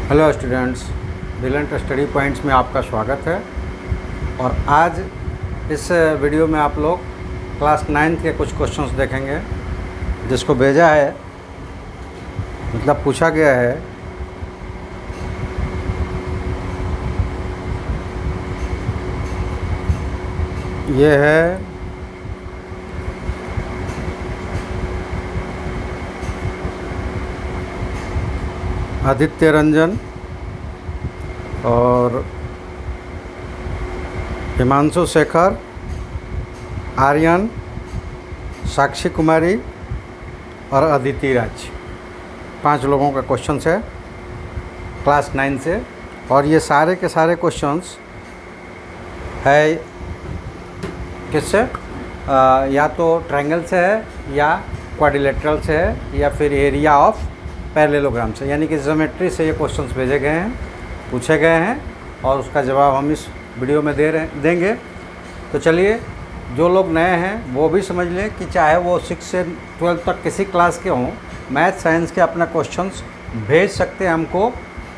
Hello students, brilliant study points में आपका स्वागत है। और आज इस वीडियो में आप लोग क्लास 9 के कुछ क्वेश्चंस देखेंगे जिसको भेजा है, मतलब पूछा गया है। ये है आदित्य रंजन और हिमांशु शेखर, आर्यन, साक्षी कुमारी और अदिति राज, 5 लोगों का क्वेश्चंस है क्लास 9 से। और ये सारे के सारे क्वेश्चंस है किससे, या तो ट्रायंगल से है या क्वाड्रिलेटरल से है या फिर एरिया ऑफ पैरेललोग्राम से, यानी कि ज्योमेट्री से ये क्वेश्चंस भेजे गए हैं, पूछे गए हैं और उसका जवाब हम इस वीडियो में देंगे। तो चलिए, जो लोग नए हैं वो भी समझ लें कि चाहे वो 6 से 12 तक किसी क्लास के हों, मैथ साइंस के अपना क्वेश्चंस भेज सकते हैं हमको।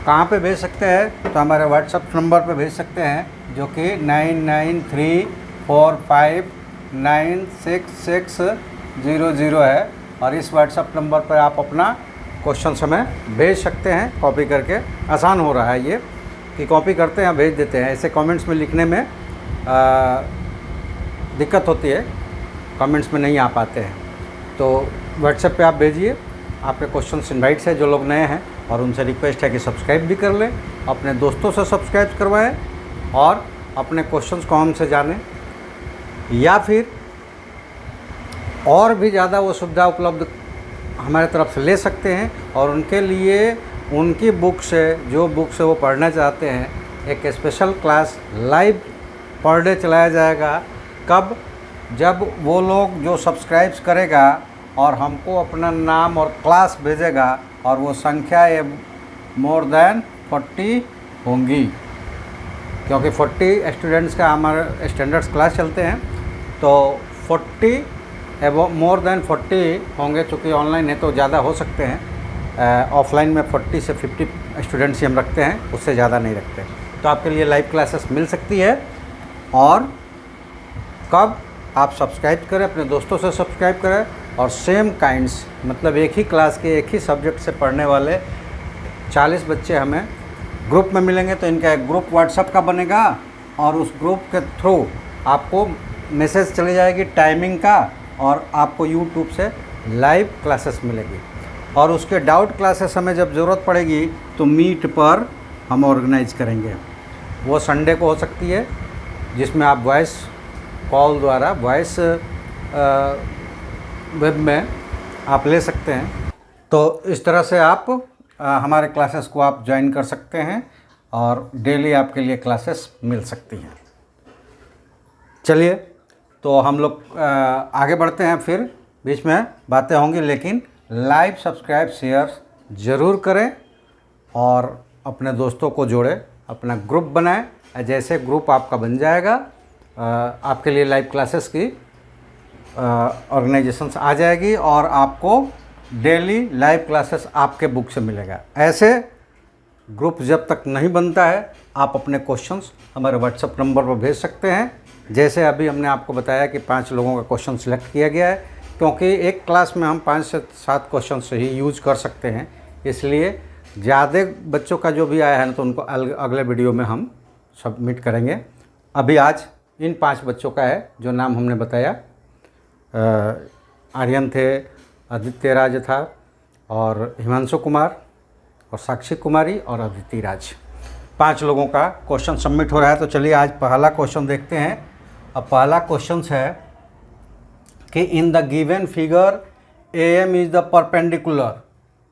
कहाँ पे भेज सकते हैं? तो हमारे व्हाट्सएप नंबर पे भेज सकते हैं, जो कि 9934596600 है। और इस व्हाट्सएप नंबर पर आप अपना क्वेश्चन हमें भेज सकते हैं कॉपी करके। आसान हो रहा है ये कि कॉपी करते हैं भेज देते हैं। ऐसे कमेंट्स में लिखने में दिक्कत होती है, कमेंट्स में नहीं आ पाते हैं। तो व्हाट्सएप पे आप भेजिए आपके क्वेश्चंस। इनवाइट्स है जो लोग नए हैं, और उनसे रिक्वेस्ट है कि सब्सक्राइब भी कर लें, अपने दोस्तों से सब्सक्राइब करवाएं और अपने क्वेश्चंस को हमसे जानें, या फिर और भी ज़्यादा वो सुविधा उपलब्ध हमारे तरफ से ले सकते हैं। और उनके लिए उनकी बुक से, जो बुक से वो पढ़ना चाहते हैं, एक special class live per day चलाया जाएगा। कब? जब वो लोग जो सब्सक्राइब्स करेगा और हमको अपना नाम और क्लास भेजेगा, और वो संख्या ये मोर देन 40 होंगी, क्योंकि 40 स्टूडेंट्स का हमारे स्टैंडर्ड्स क्लास चलते हैं। तो 40 मोर देन 40 होंगे, चूँकि ऑनलाइन है तो ज़्यादा हो सकते हैं। ऑफलाइन में 40 से 50 स्टूडेंट्स ही हम रखते हैं, उससे ज़्यादा नहीं रखते। तो आपके लिए लाइव क्लासेस मिल सकती है। और कब? आप सब्सक्राइब करें, अपने दोस्तों से सब्सक्राइब करें, और सेम काइंड्स, मतलब एक ही क्लास के एक ही सब्जेक्ट से पढ़ने वाले 40 बच्चे हमें ग्रुप में मिलेंगे। तो इनका एक ग्रुप व्हाट्सएप का बनेगा, और उस ग्रुप के थ्रू आपको मैसेज चली जाएगी टाइमिंग का, और आपको यूट्यूब से लाइव क्लासेस मिलेगी। और उसके डाउट क्लासेस हमें जब ज़रूरत पड़ेगी तो मीट पर हम ऑर्गेनाइज करेंगे। वो संडे को हो सकती है, जिसमें आप वॉइस कॉल द्वारा, वॉइस वेब में आप ले सकते हैं। तो इस तरह से आप हमारे क्लासेस को आप ज्वाइन कर सकते हैं, और डेली आपके लिए क्लासेस मिल सकती हैं। चलिए, तो हम लोग आगे बढ़ते हैं। फिर बीच में बातें होंगी, लेकिन लाइव सब्सक्राइब शेयर ज़रूर करें और अपने दोस्तों को जोड़ें, अपना ग्रुप बनाएं। जैसे ग्रुप आपका बन जाएगा, आपके लिए लाइव क्लासेस की ऑर्गेनाइजेशंस आ जाएगी, और आपको डेली लाइव क्लासेस आपके बुक से मिलेगा। ऐसे ग्रुप जब तक नहीं बनता है, आप अपने क्वेश्चंस हमारे व्हाट्सएप नंबर पर भेज सकते हैं। जैसे अभी हमने आपको बताया कि 5 लोगों का क्वेश्चन सिलेक्ट किया गया है, क्योंकि एक क्लास में हम 5 से 7 क्वेश्चन से ही यूज कर सकते हैं। इसलिए ज़्यादा बच्चों का जो भी आया है ना, तो उनको अगले वीडियो में हम सबमिट करेंगे। अभी आज इन 5 बच्चों का है जो नाम हमने बताया। आर्यन थे, आदित्य राज था, और हिमांशु कुमार, और साक्षी कुमारी, और अदिति राज। 5 लोगों का क्वेश्चन सबमिट हो रहा है। तो चलिए आज पहला क्वेश्चन देखते हैं। अब पहला क्वेश्चन है कि in the given figure AM is the perpendicular.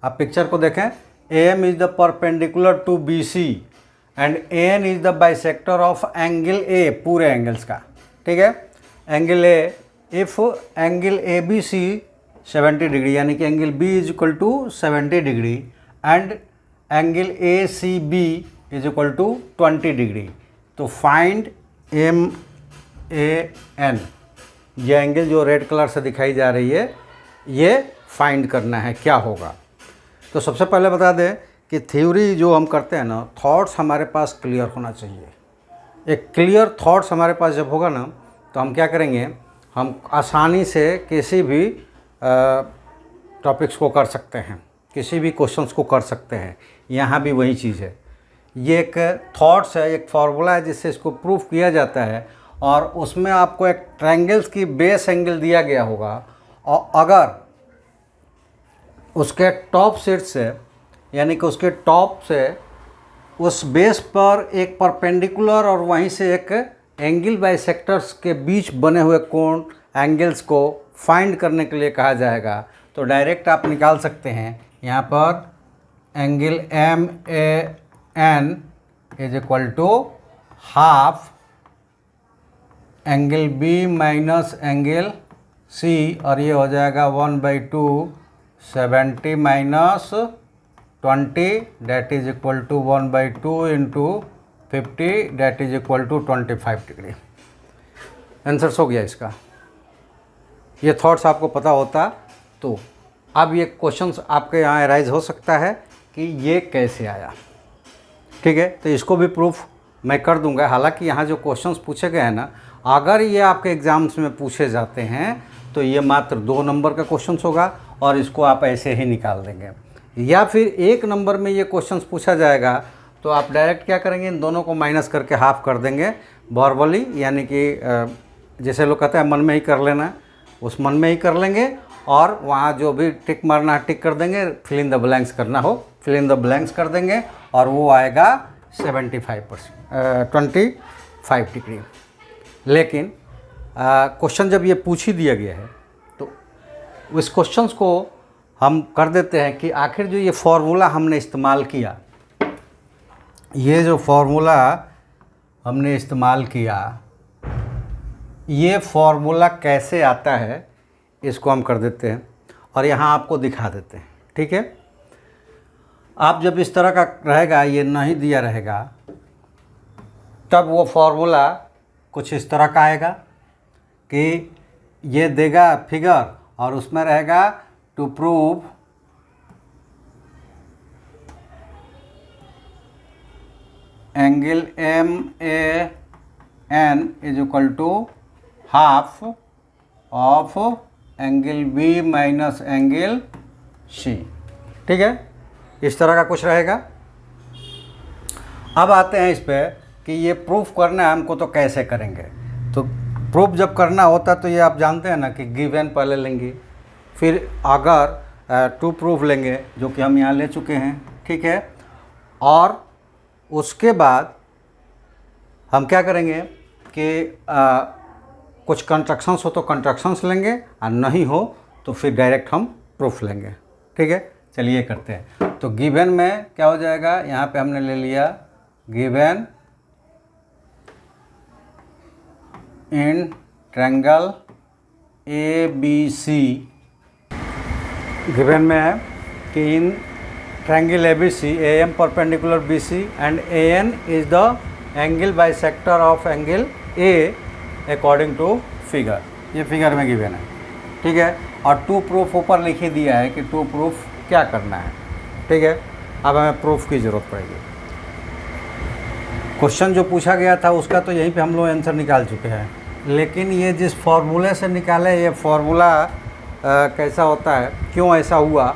आप पिक्चर को देखें। AM is the perpendicular to BC and AN is the bisector of angle A, पूरे एंगल्स का, ठीक है। Angle A, if angle ABC 70 degree, यानी कि angle B is equal to 70 degree, and angle ACB is equal to 20 degree. तो find MAN, ये angle जो red colour से दिखाई जा रही है, ये फाइंड करना है, क्या होगा। तो सबसे पहले बता दें कि थ्योरी जो हम करते हैं ना, थॉट्स हमारे पास क्लियर होना चाहिए। एक क्लियर थॉट्स हमारे पास जब होगा ना, तो हम क्या करेंगे, हम आसानी से किसी भी टॉपिक्स को कर सकते हैं, किसी भी क्वेश्चंस को कर सकते हैं। यहाँ भी वही चीज़ है, ये एक थॉट्स है, एक फार्मूला है जिससे इसको प्रूफ किया जाता है। और उसमें आपको एक ट्रायंगल्स की बेस एंगल दिया गया होगा, और अगर उसके टॉप सेट से, यानी कि उसके टॉप से उस बेस पर एक परपेंडिकुलर और वहीं से एक एंगल बाइसेक्टर्स के बीच बने हुए कोण एंगल्स को फाइंड करने के लिए कहा जाएगा। तो डायरेक्ट आप निकाल सकते हैं यहाँ पर angle MAN is equal to half angle B minus angle C, और ये हो जाएगा 1/2 70 minus 20 that is equal to 1/2 into 50 that is equal to 25 degree. Answers हो गया इसका। ये थॉट्स आपको पता होता तो अब ये क्वेश्चंस आपके यहाँ अराइज हो सकता है कि ये कैसे आया। ठीक है, तो इसको भी प्रूफ मैं कर दूंगा। हालांकि यहाँ जो क्वेश्चंस पूछे गए हैं ना, अगर ये आपके एग्ज़ाम्स में पूछे जाते हैं तो ये मात्र 2 नंबर का क्वेश्चंस होगा और इसको आप ऐसे ही निकाल देंगे। या फिर 1 नंबर में ये क्वेश्चंस पूछा जाएगा तो आप डायरेक्ट क्या करेंगे, इन दोनों को माइनस करके हाफ कर देंगे वर्बली, यानी कि जैसे लोग कहते हैं मन में ही कर लेना, उस मन में ही कर लेंगे और वहाँ जो भी टिक मारना है टिक कर देंगे, फिल इन द ब्लैंक्स करना हो फिल इन द ब्लैंक्स कर देंगे और वो आएगा 25 डिग्री। लेकिन क्वेश्चन जब ये पूछ ही दिया गया है तो इस क्वेश्चंस को हम कर देते हैं कि आखिर जो ये फार्मूला हमने इस्तेमाल किया, ये जो फार्मूला हमने इस्तेमाल किया, ये फार्मूला कैसे आता है इसको हम कर देते हैं और यहाँ आपको दिखा देते हैं। ठीक है, आप जब इस तरह का रहेगा, ये नहीं दिया रहेगा, तब वो फार्मूला कुछ इस तरह का आएगा कि ये देगा फिगर और उसमें रहेगा to prove angle MAN is equal to half of angle B minus angle C। ठीक है, इस तरह का कुछ रहेगा। अब आते हैं इस पे कि ये प्रूफ करना है हमको, तो कैसे करेंगे। तो प्रूफ जब करना होता तो ये आप जानते हैं ना कि गिवन पहले लेंगे, फिर अगर टू प्रूफ लेंगे जो कि हम यहाँ ले चुके हैं। ठीक है, और उसके बाद हम क्या करेंगे कि कुछ कंस्ट्रक्शंस हो तो कंस्ट्रक्शंस लेंगे और नहीं हो तो फिर डायरेक्ट हम प्रूफ लेंगे। ठीक है, चलिए करते हैं। तो गिवन में क्या हो जाएगा, यहाँ पे हमने ले लिया given in triangle ABC, given में है कि in triangle ABC AM perpendicular BC and AN is the angle bisector of angle A according to figure. ये फिगर में गिवन है। ठीक है, और टू प्रूफ ऊपर लिख ही दिया है कि टू प्रूफ क्या करना है। ठीक है, अब हमें प्रूफ की ज़रूरत पड़ेगी। क्वेश्चन जो पूछा गया था उसका तो यहीं पे हम लोग आंसर निकाल चुके हैं, लेकिन ये जिस फार्मूले से निकाले, ये फार्मूला कैसा होता है, क्यों ऐसा हुआ,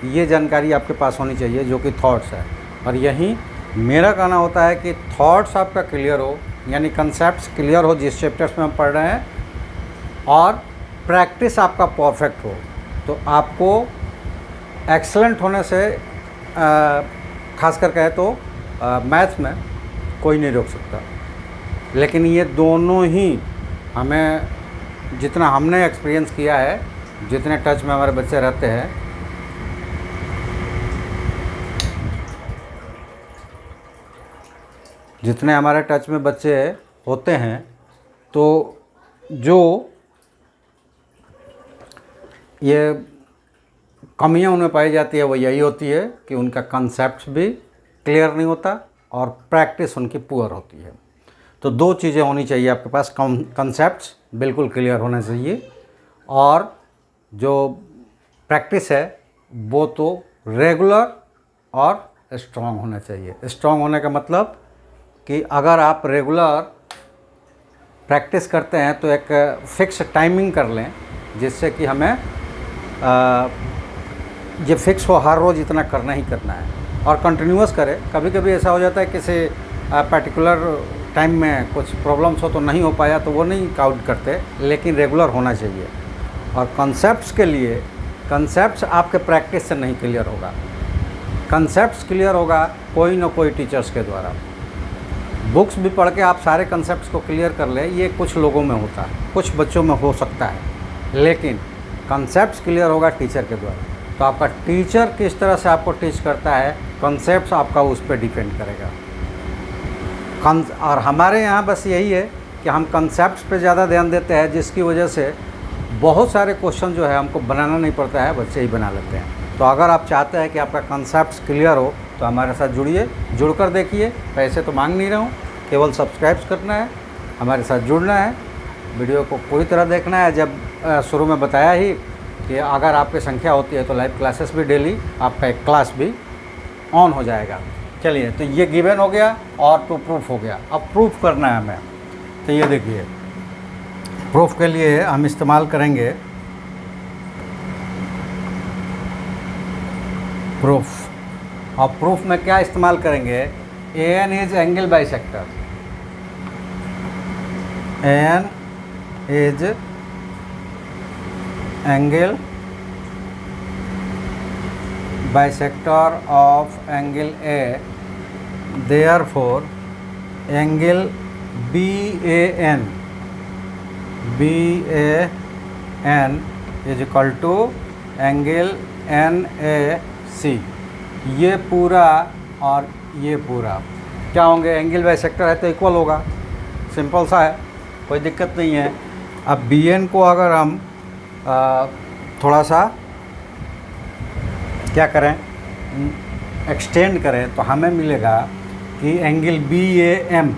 ये जानकारी आपके पास होनी चाहिए, जो कि थॉट्स है। और यही मेरा कहना होता है कि थॉट्स आपका क्लियर हो, यानी कंसेप्ट्स क्लियर हो जिस चैप्टर्स में हम पढ़ रहे हैं, और प्रैक्टिस आपका परफेक्ट हो, तो आपको एक्सलेंट होने से खास कर कहे तो मैथ्स में कोई नहीं रोक सकता। लेकिन ये दोनों ही हमें, जितना हमने एक्सपीरियंस किया है, जितने टच में हमारे बच्चे रहते हैं, जितने हमारे टच में बच्चे होते हैं, तो जो ये कमियां उनमें पाई जाती है वो यही होती है कि उनका कंसेप्ट भी क्लियर नहीं होता और प्रैक्टिस उनकी पुअर होती है। तो 2 चीज़ें होनी चाहिए आपके पास, कंसेप्ट्स बिल्कुल क्लियर होना चाहिए और जो प्रैक्टिस है वो तो रेगुलर और स्ट्रांग होना चाहिए। स्ट्रांग होने का मतलब कि अगर आप रेगुलर प्रैक्टिस करते हैं तो एक फ़िक्स टाइमिंग कर लें, जिससे कि हमें ये फिक्स हो हर रोज़ इतना करना ही करना है, और कंटिन्यूअस करें। कभी कभी ऐसा हो जाता है किसी पर्टिकुलर टाइम में कुछ प्रॉब्लम्स हो तो नहीं हो पाया, तो वो नहीं काउंट करते, लेकिन रेगुलर होना चाहिए। और कॉन्सेप्ट्स के लिए, कॉन्सेप्ट्स आपके प्रैक्टिस से नहीं क्लियर होगा, कॉन्सेप्ट्स क्लियर होगा कोई ना कोई टीचर्स के द्वारा। बुक्स भी पढ़ के आप सारे कॉन्सेप्ट्स को क्लियर कर ले, ये कुछ लोगों में होता है, कुछ बच्चों में हो सकता है, लेकिन कॉन्सेप्ट्स क्लियर होगा टीचर के द्वारा। तो आपका टीचर किस तरह से आपको टीच करता है, कॉन्सेप्ट्स आपका उस पर डिपेंड करेगा। और हमारे यहाँ बस यही है कि हम कॉन्सेप्ट्स पे ज़्यादा ध्यान देते हैं, जिसकी वजह से बहुत सारे क्वेश्चन जो है हमको बनाना नहीं पड़ता है, बच्चे ही बना लेते हैं। तो अगर आप चाहते हैं कि आपका कॉन्सेप्ट्स क्लियर हो तो हमारे साथ जुड़िए, जुड़कर देखिए। पैसे तो मांग नहीं रहा हूँ, केवल सब्सक्राइब करना है, हमारे साथ जुड़ना है, वीडियो को पूरी तरह देखना है। जब शुरू में बताया ही कि अगर आपकी संख्या होती है तो लाइव क्लासेस भी डेली, आपका एक क्लास भी ऑन हो जाएगा। चलिए, तो ये गिवन हो गया और टू प्रूफ हो गया। अब प्रूफ करना है हमें। तो ये देखिए, प्रूफ के लिए हम इस्तेमाल करेंगे प्रूफ। और प्रूफ में क्या इस्तेमाल करेंगे, AN is angle bisector. AN is angle bisector of angle A, therefore angle BAN is equal to angle NAC। ये पूरा और ये पूरा क्या होंगे, एंगल बाइसेक्टर है तो इक्वल होगा, सिंपल सा है, कोई दिक्कत नहीं है। अब BN को अगर हम थोड़ा सा क्या करें, एक्सटेंड करें, तो हमें मिलेगा कि एंगल BAM,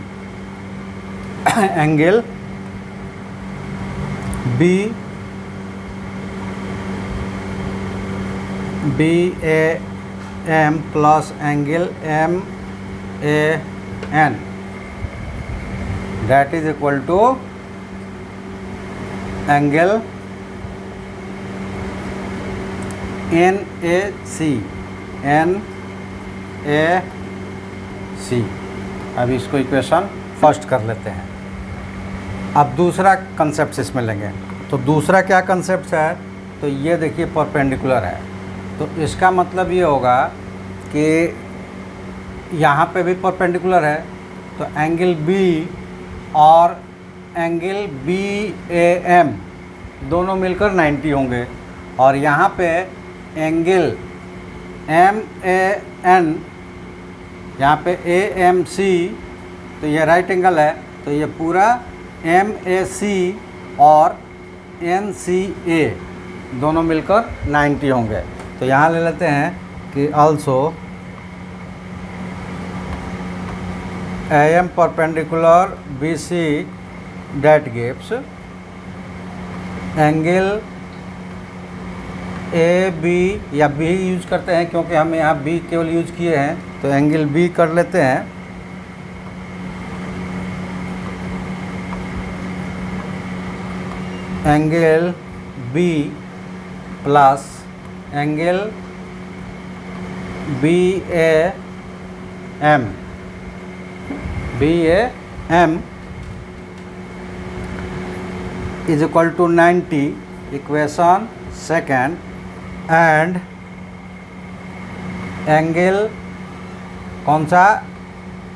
एंगल BAM प्लस एंगल MAN, that is equal to angle NAC। अब इसको इक्वेशन फर्स्ट कर लेते हैं। अब दूसरा कंसेप्ट इसमें लेंगे। तो दूसरा क्या कंसेप्ट है, तो ये देखिए परपेंडिकुलर है, तो इसका मतलब ये होगा कि यहाँ पे भी परपेंडिकुलर है, तो एंगल B और एंगल BAM दोनों मिलकर 90 होंगे। और यहाँ पे एंगल MAN, यहाँ पे AMC, तो ये राइट एंगल है, तो ये पूरा MAC और NCA दोनों मिलकर 90 होंगे। तो यहाँ ले लेते हैं कि also AM perpendicular BC that gives angle AB, या B यूज करते हैं क्योंकि हम यहाँ B केवल यूज किए हैं, तो एंगल B कर लेते हैं। Angle B plus angle BAM is equal to 90, equation second, and angle कौन सा,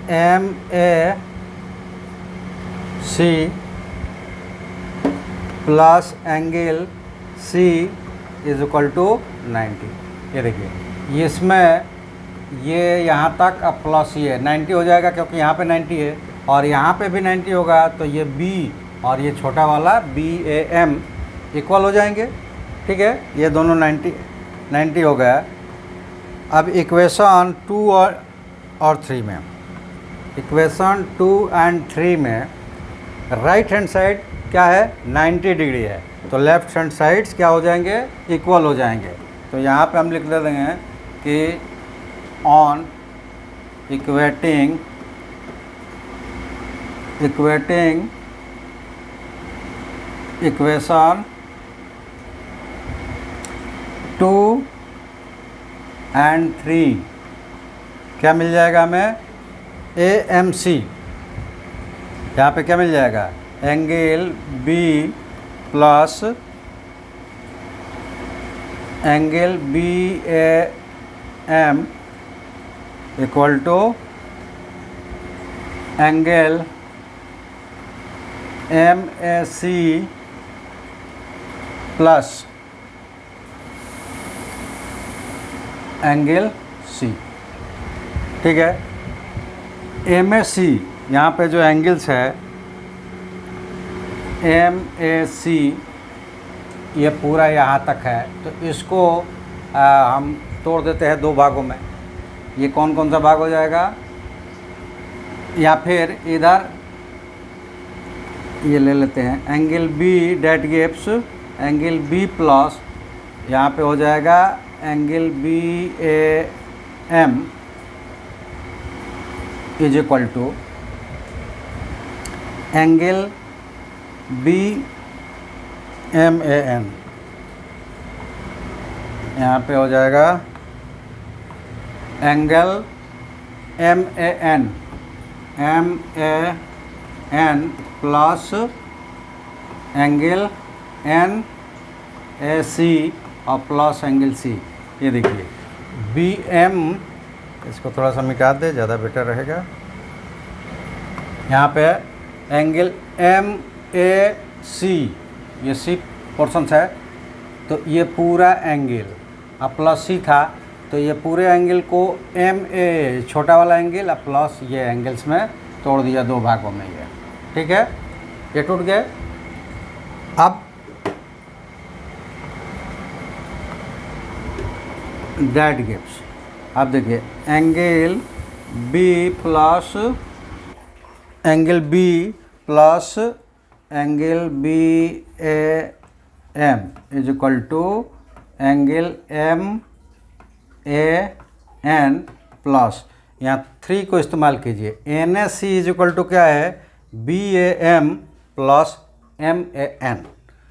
MAC plus angle C is equal to 90। ये देखिए, इसमें ये यहाँ तक अब प्लस ये 90 हो जाएगा क्योंकि यहाँ पे 90 है, और यहाँ पे भी 90 होगा, तो ये B और ये छोटा वाला BAM इक्वल हो जाएंगे। ठीक है, ये दोनों 90 हो गया। अब इक्वेशन 2 और 3 में, इक्वेशन 2 एंड 3 में राइट हैंड साइड क्या है, 90 डिग्री है, तो लेफ्ट हैंड साइड्स क्या हो जाएंगे, इक्वल हो जाएंगे। तो यहाँ पे हम लिख देंगे कि ऑन equating equation 2 and 3 क्या मिल जाएगा हमें? AMC। यहाँ पे क्या मिल जाएगा? Angle B plus angle BAM equal to angle MAC plus angle C। ठीक है, MAC यहाँ पे जो एंगल्स है MAC ये पूरा यहाँ तक है, तो इसको हम तोड़ देते हैं दो भागों में। ये कौन कौन सा भाग हो जाएगा? या फिर इधर ये ले लेते हैं angle B that gives angle B plus यहाँ पे हो जाएगा angle BAM is equal to angle BMAN। यहाँ पे हो जाएगा angle MAN plus angle NAC और प्लस एंगल C। ये देखिए BM, इसको थोड़ा सा मिटा दे, ज़्यादा बेटर रहेगा। यहाँ पे एंगल MAC ये C पोर्शन है, तो ये पूरा एंगल अब प्लस C था, तो ये पूरे एंगल को MA छोटा वाला एंगल और प्लस ये एंगल्स में तोड़ दिया दो भागों में। ये ठीक है, ये टूट गए। अब दैट गिव्स, अब देखिए angle B plus angle B plus angle BAM is equal to angle MAN plus यहाँ 3 को इस्तेमाल कीजिए। NAC इज इक्वल टू क्या है? BAM plus MAN।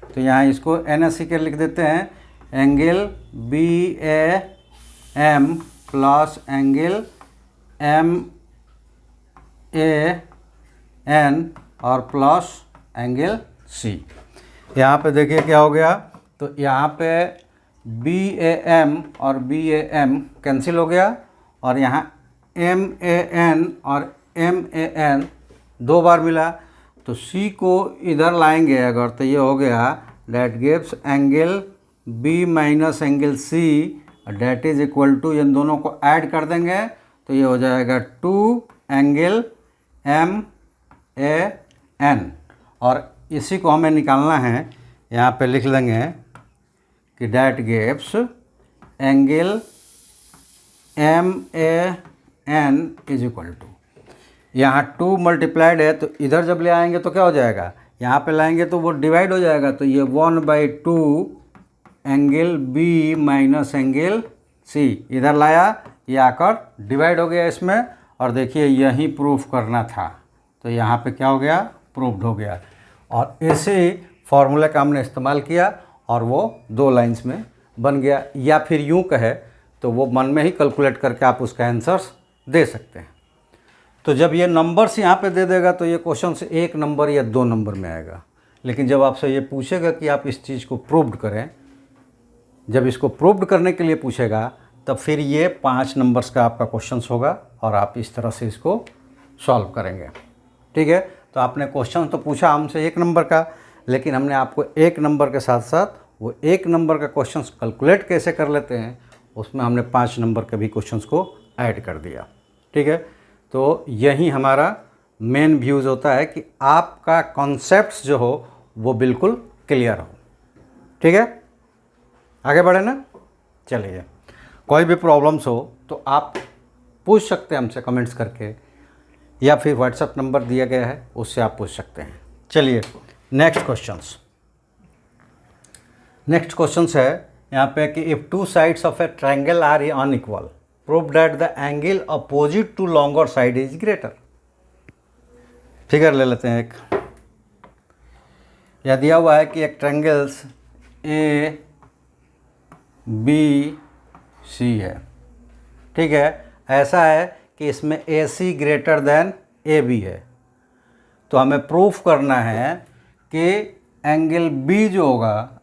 तो यहाँ इसको NAC के लिख देते हैं एंगल BAM प्लस एंगल MAN और प्लस एंगल C। यहाँ पे देखिए क्या हो गया, तो यहाँ पे BAM और BAM कैंसिल हो गया और यहाँ MAN और MAN दो बार मिला, तो C को इधर लाएंगे अगर, तो ये हो गया that gives angle B minus angle C that is equal to, इन दोनों को ऐड कर देंगे तो ये हो जाएगा 2 एंगल MAN। और इसी को हमें निकालना है, यहाँ पे लिख लेंगे कि that gives angle MAN is equal to, यहाँ 2 मल्टीप्लाइड है तो इधर जब ले आएंगे तो क्या हो जाएगा? यहाँ पे लाएंगे तो वो डिवाइड हो जाएगा, तो ये 1/2 angle B minus angle C इधर लाया, ये आकर डिवाइड हो गया इसमें। और देखिए यही प्रूफ करना था, तो यहाँ पे क्या हो गया? प्रूफ्ड हो गया। और इसी फॉर्मूले का हमने इस्तेमाल किया और वो 2 लाइंस में बन गया। या फिर यूँ कहे तो वो मन में ही कैलकुलेट करके आप उसका आंसर्स दे सकते हैं। तो जब ये नंबर्स यहाँ पे दे देगा तो ये क्वेश्चन से 1 नंबर या 2 नंबर में आएगा। लेकिन जब आपसे ये पूछेगा कि आप इस चीज़ को प्रूव्ड करें, जब इसको प्रूव्ड करने के लिए पूछेगा तब फिर ये 5 नंबर्स का आपका क्वेश्चन होगा और आप इस तरह से इसको सॉल्व करेंगे। ठीक है, तो आपने क्वेश्चन तो पूछा हमसे 1 नंबर का, लेकिन हमने आपको 1 नंबर के साथ साथ वो 1 नंबर का क्वेश्चन कैलकुलेट कैसे कर लेते हैं उसमें हमने 5 नंबर के भी क्वेश्चंस को ऐड कर दिया। ठीक है, तो यही हमारा मेन व्यूज़ होता है कि आपका कॉन्सेप्ट्स जो हो वो बिल्कुल क्लियर हो। ठीक है, आगे बढ़े ना। चलिए, कोई भी प्रॉब्लम्स हो तो आप पूछ सकते हैं हमसे कमेंट्स करके, या फिर व्हाट्सएप नंबर दिया गया है उससे आप पूछ सकते हैं। चलिए नेक्स्ट क्वेश्चंस है यहाँ पे कि if 2 sides of a triangle are unequal, prove that the angle opposite to longer side is greater. Figure ले लेते हैं एक। यह दिया हुआ है कि एक ट्रायंगल्स ए बी सी है, ठीक है। ऐसा है कि इसमें ए C greater than A B है, तो हमें प्रूफ करना है कि एंगल बी जो होगा,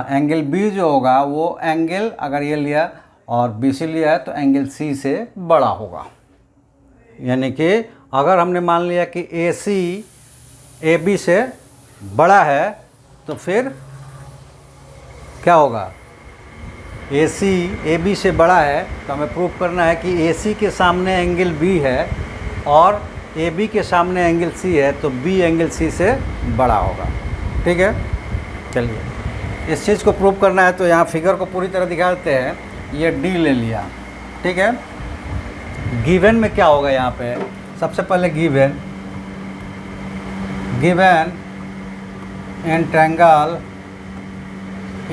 एंगल बी जो होगा वो एंगल, अगर ये लिया और बी सी लिया है तो एंगल सी से बड़ा होगा। यानी कि अगर हमने मान लिया कि ए सी ए बी से बड़ा है तो फिर क्या होगा, ए सी ए बी से बड़ा है तो हमें प्रूफ करना है कि ए सी के सामने एंगल बी है और ए बी के सामने एंगल सी है, तो बी एंगल सी से बड़ा होगा, ठीक है। चलिए इस चीज़ को प्रूफ करना है तो यहाँ फिगर को पूरी तरह दिखा देते हैं। ये डी ले लिया, ठीक है। गिवन में क्या होगा, यहाँ पे सबसे पहले given in triangle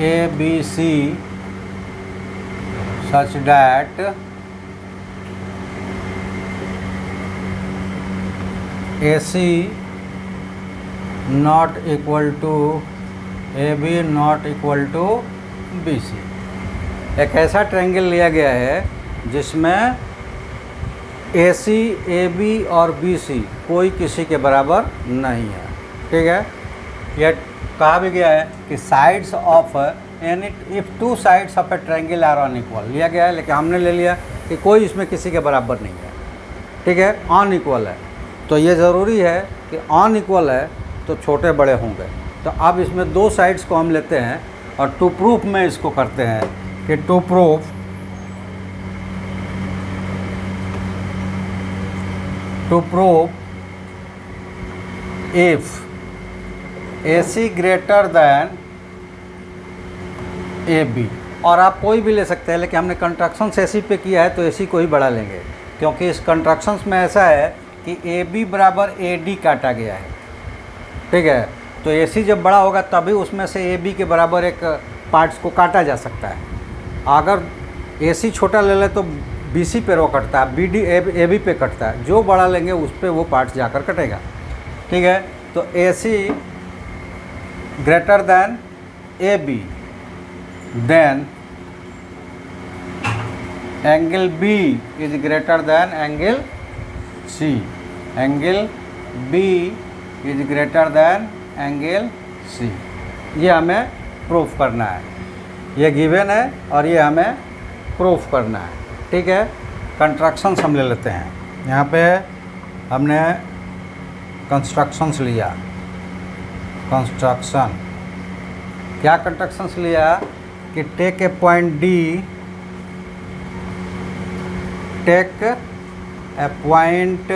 A B C such that AC not equal to AB not equal to BC। एक ऐसा ट्रायंगल लिया गया है जिसमें AC, AB और BC कोई किसी के बराबर नहीं है, ठीक है। यह कहा भी गया है कि sides of any if two sides of a triangle are unequal लिया गया है, लेकिन हमने ले लिया कि कोई इसमें किसी के बराबर नहीं है, ठीक है, अनइक्वल है। तो ये ज़रूरी है कि अनइक्वल है तो छोटे बड़े होंगे। तो अब इसमें दो साइड्स को हम लेते हैं और टू प्रूफ में इसको करते हैं कि to proof if AC greater than A B, और आप कोई भी ले सकते हैं, लेकिन हमने कंट्रैक्शन AC पे किया है तो AC को ही बड़ा लेंगे, क्योंकि इस कंट्रैक्शंस में ऐसा है कि AB बराबर AD काटा गया है, ठीक है। तो AC जब बड़ा होगा तभी उसमें से AB के बराबर एक पार्ट्स को काटा जा सकता है। अगर AC छोटा ले ले तो BC पे रो कटता है, BD AB पे कटता है, जो बड़ा लेंगे उस पर वो पार्ट्स जाकर कटेगा, ठीक है। तो AC greater then AB, then angle B is greater than angle C, angle B is greater than angle C। ये हमें प्रूफ करना है, ये गिवन है और ये हमें प्रूफ करना है, ठीक है। कंस्ट्रक्शंस हम ले लेते हैं। यहाँ पे हमने कंस्ट्रक्शंस लिया, कंस्ट्रक्शन क्या कंस्ट्रक्शंस लिया कि take a point D, take a point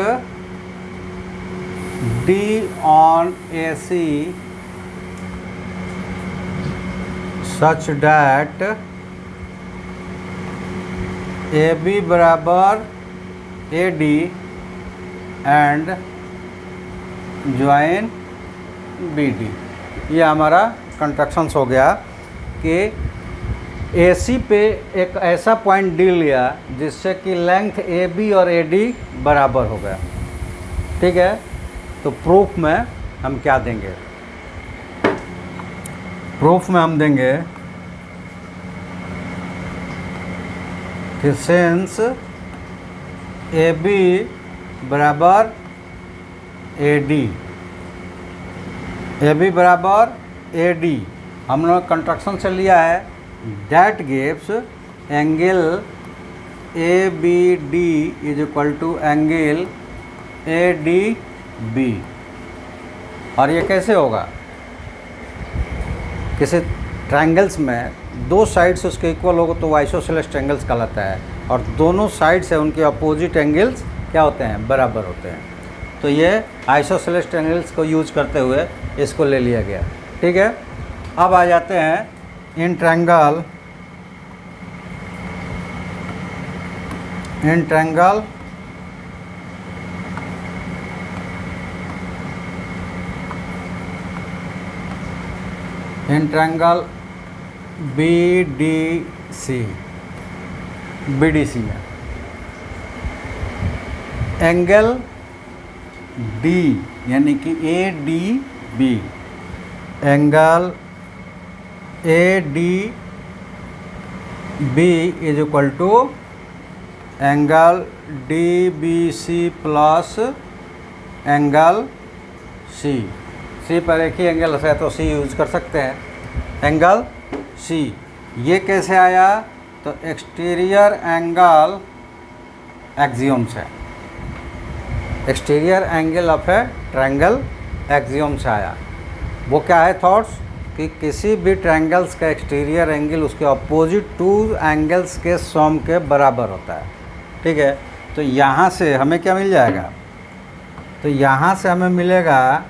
D on AC such that AB बराबर AD एंड ज्वाइन BD। ये हमारा कंस्ट्रक्शंस हो गया कि AC पे एक ऐसा पॉइंट D लिया जिससे कि लेंथ AB और AD बराबर हो गया, ठीक है। तो प्रूफ में हम क्या देंगे, प्रूफ में हम देंगे कि सिंस AB बराबर AD, AB बराबर AD हमने कंस्ट्रक्शन से लिया है, that gives angle ABD is equal to angle ADB। और ये कैसे होगा, किसी ट्रायंगल्स में दो साइड्स उसके इक्वल होगा तो वो आइसोसेलेस ट्रायंगल्स कहलाता है, और दोनों साइड्स है उनके अपोजिट एंगल्स क्या होते हैं, बराबर होते हैं। तो ये आइसोसेलेस ट्रायंगल्स को यूज करते हुए इसको ले लिया गया, ठीक है। अब आ जाते हैं इन ट्रायंगल BDC BDC में। एंगल D यानी कि ADB, angle ADB is equal to angle DBC plus angle C। C पर एक ही एंगल है तो C यूज कर सकते हैं। एंगल C ये कैसे आया? तो एक्सटीरियर एंगल एक्सियम से, exterior angle of a triangle axiom से आया। वो क्या है थॉट्स कि किसी भी ट्रायंगल्स का एक्सटीरियर एंगल उसके अपोजिट टू एंगल्स के सम के बराबर होता है। ठीक है, तो यहाँ से हमें क्या मिल जाएगा? तो यहाँ से हमें मिलेगा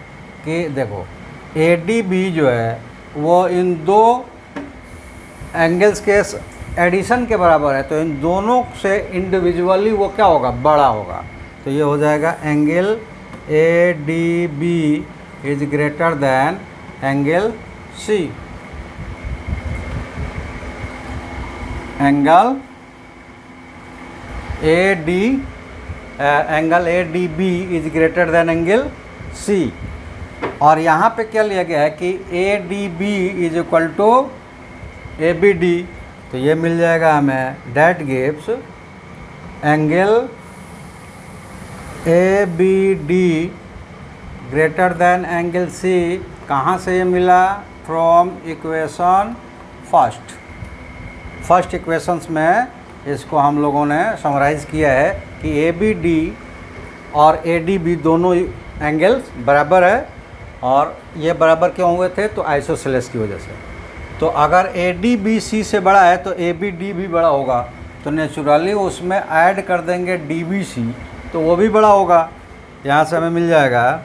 कि देखो ADB जो है वो इन दो एंगल्स के एडिशन के बराबर है, तो इन दोनों से इंडिविजुअली वो क्या होगा? बड़ा होगा। तो ये हो जाएगा angle ADB is greater than angle C। Angle ADB is greater than angle C। और यहाँ पे क्या लिया गया है कि ADB is equal to ABD, तो ये मिल जाएगा हमें that gives angle ABD greater than angle C। कहाँ से ये मिला? फ्रॉम इक्वेशन फर्स्ट इक्वेशंस में इसको हम लोगों ने समराइज़ किया है कि ABD और ADB दोनों एंगल्स बराबर है। और ये बराबर क्यों हुए थे? तो आइसोसेलेस की वजह से। तो अगर ADB C से बड़ा है तो ABD भी बड़ा होगा, तो नेचुरली उसमें ऐड कर देंगे DBC, तो वो भी बड़ा होगा। यहाँ से हमें मिल जाएगा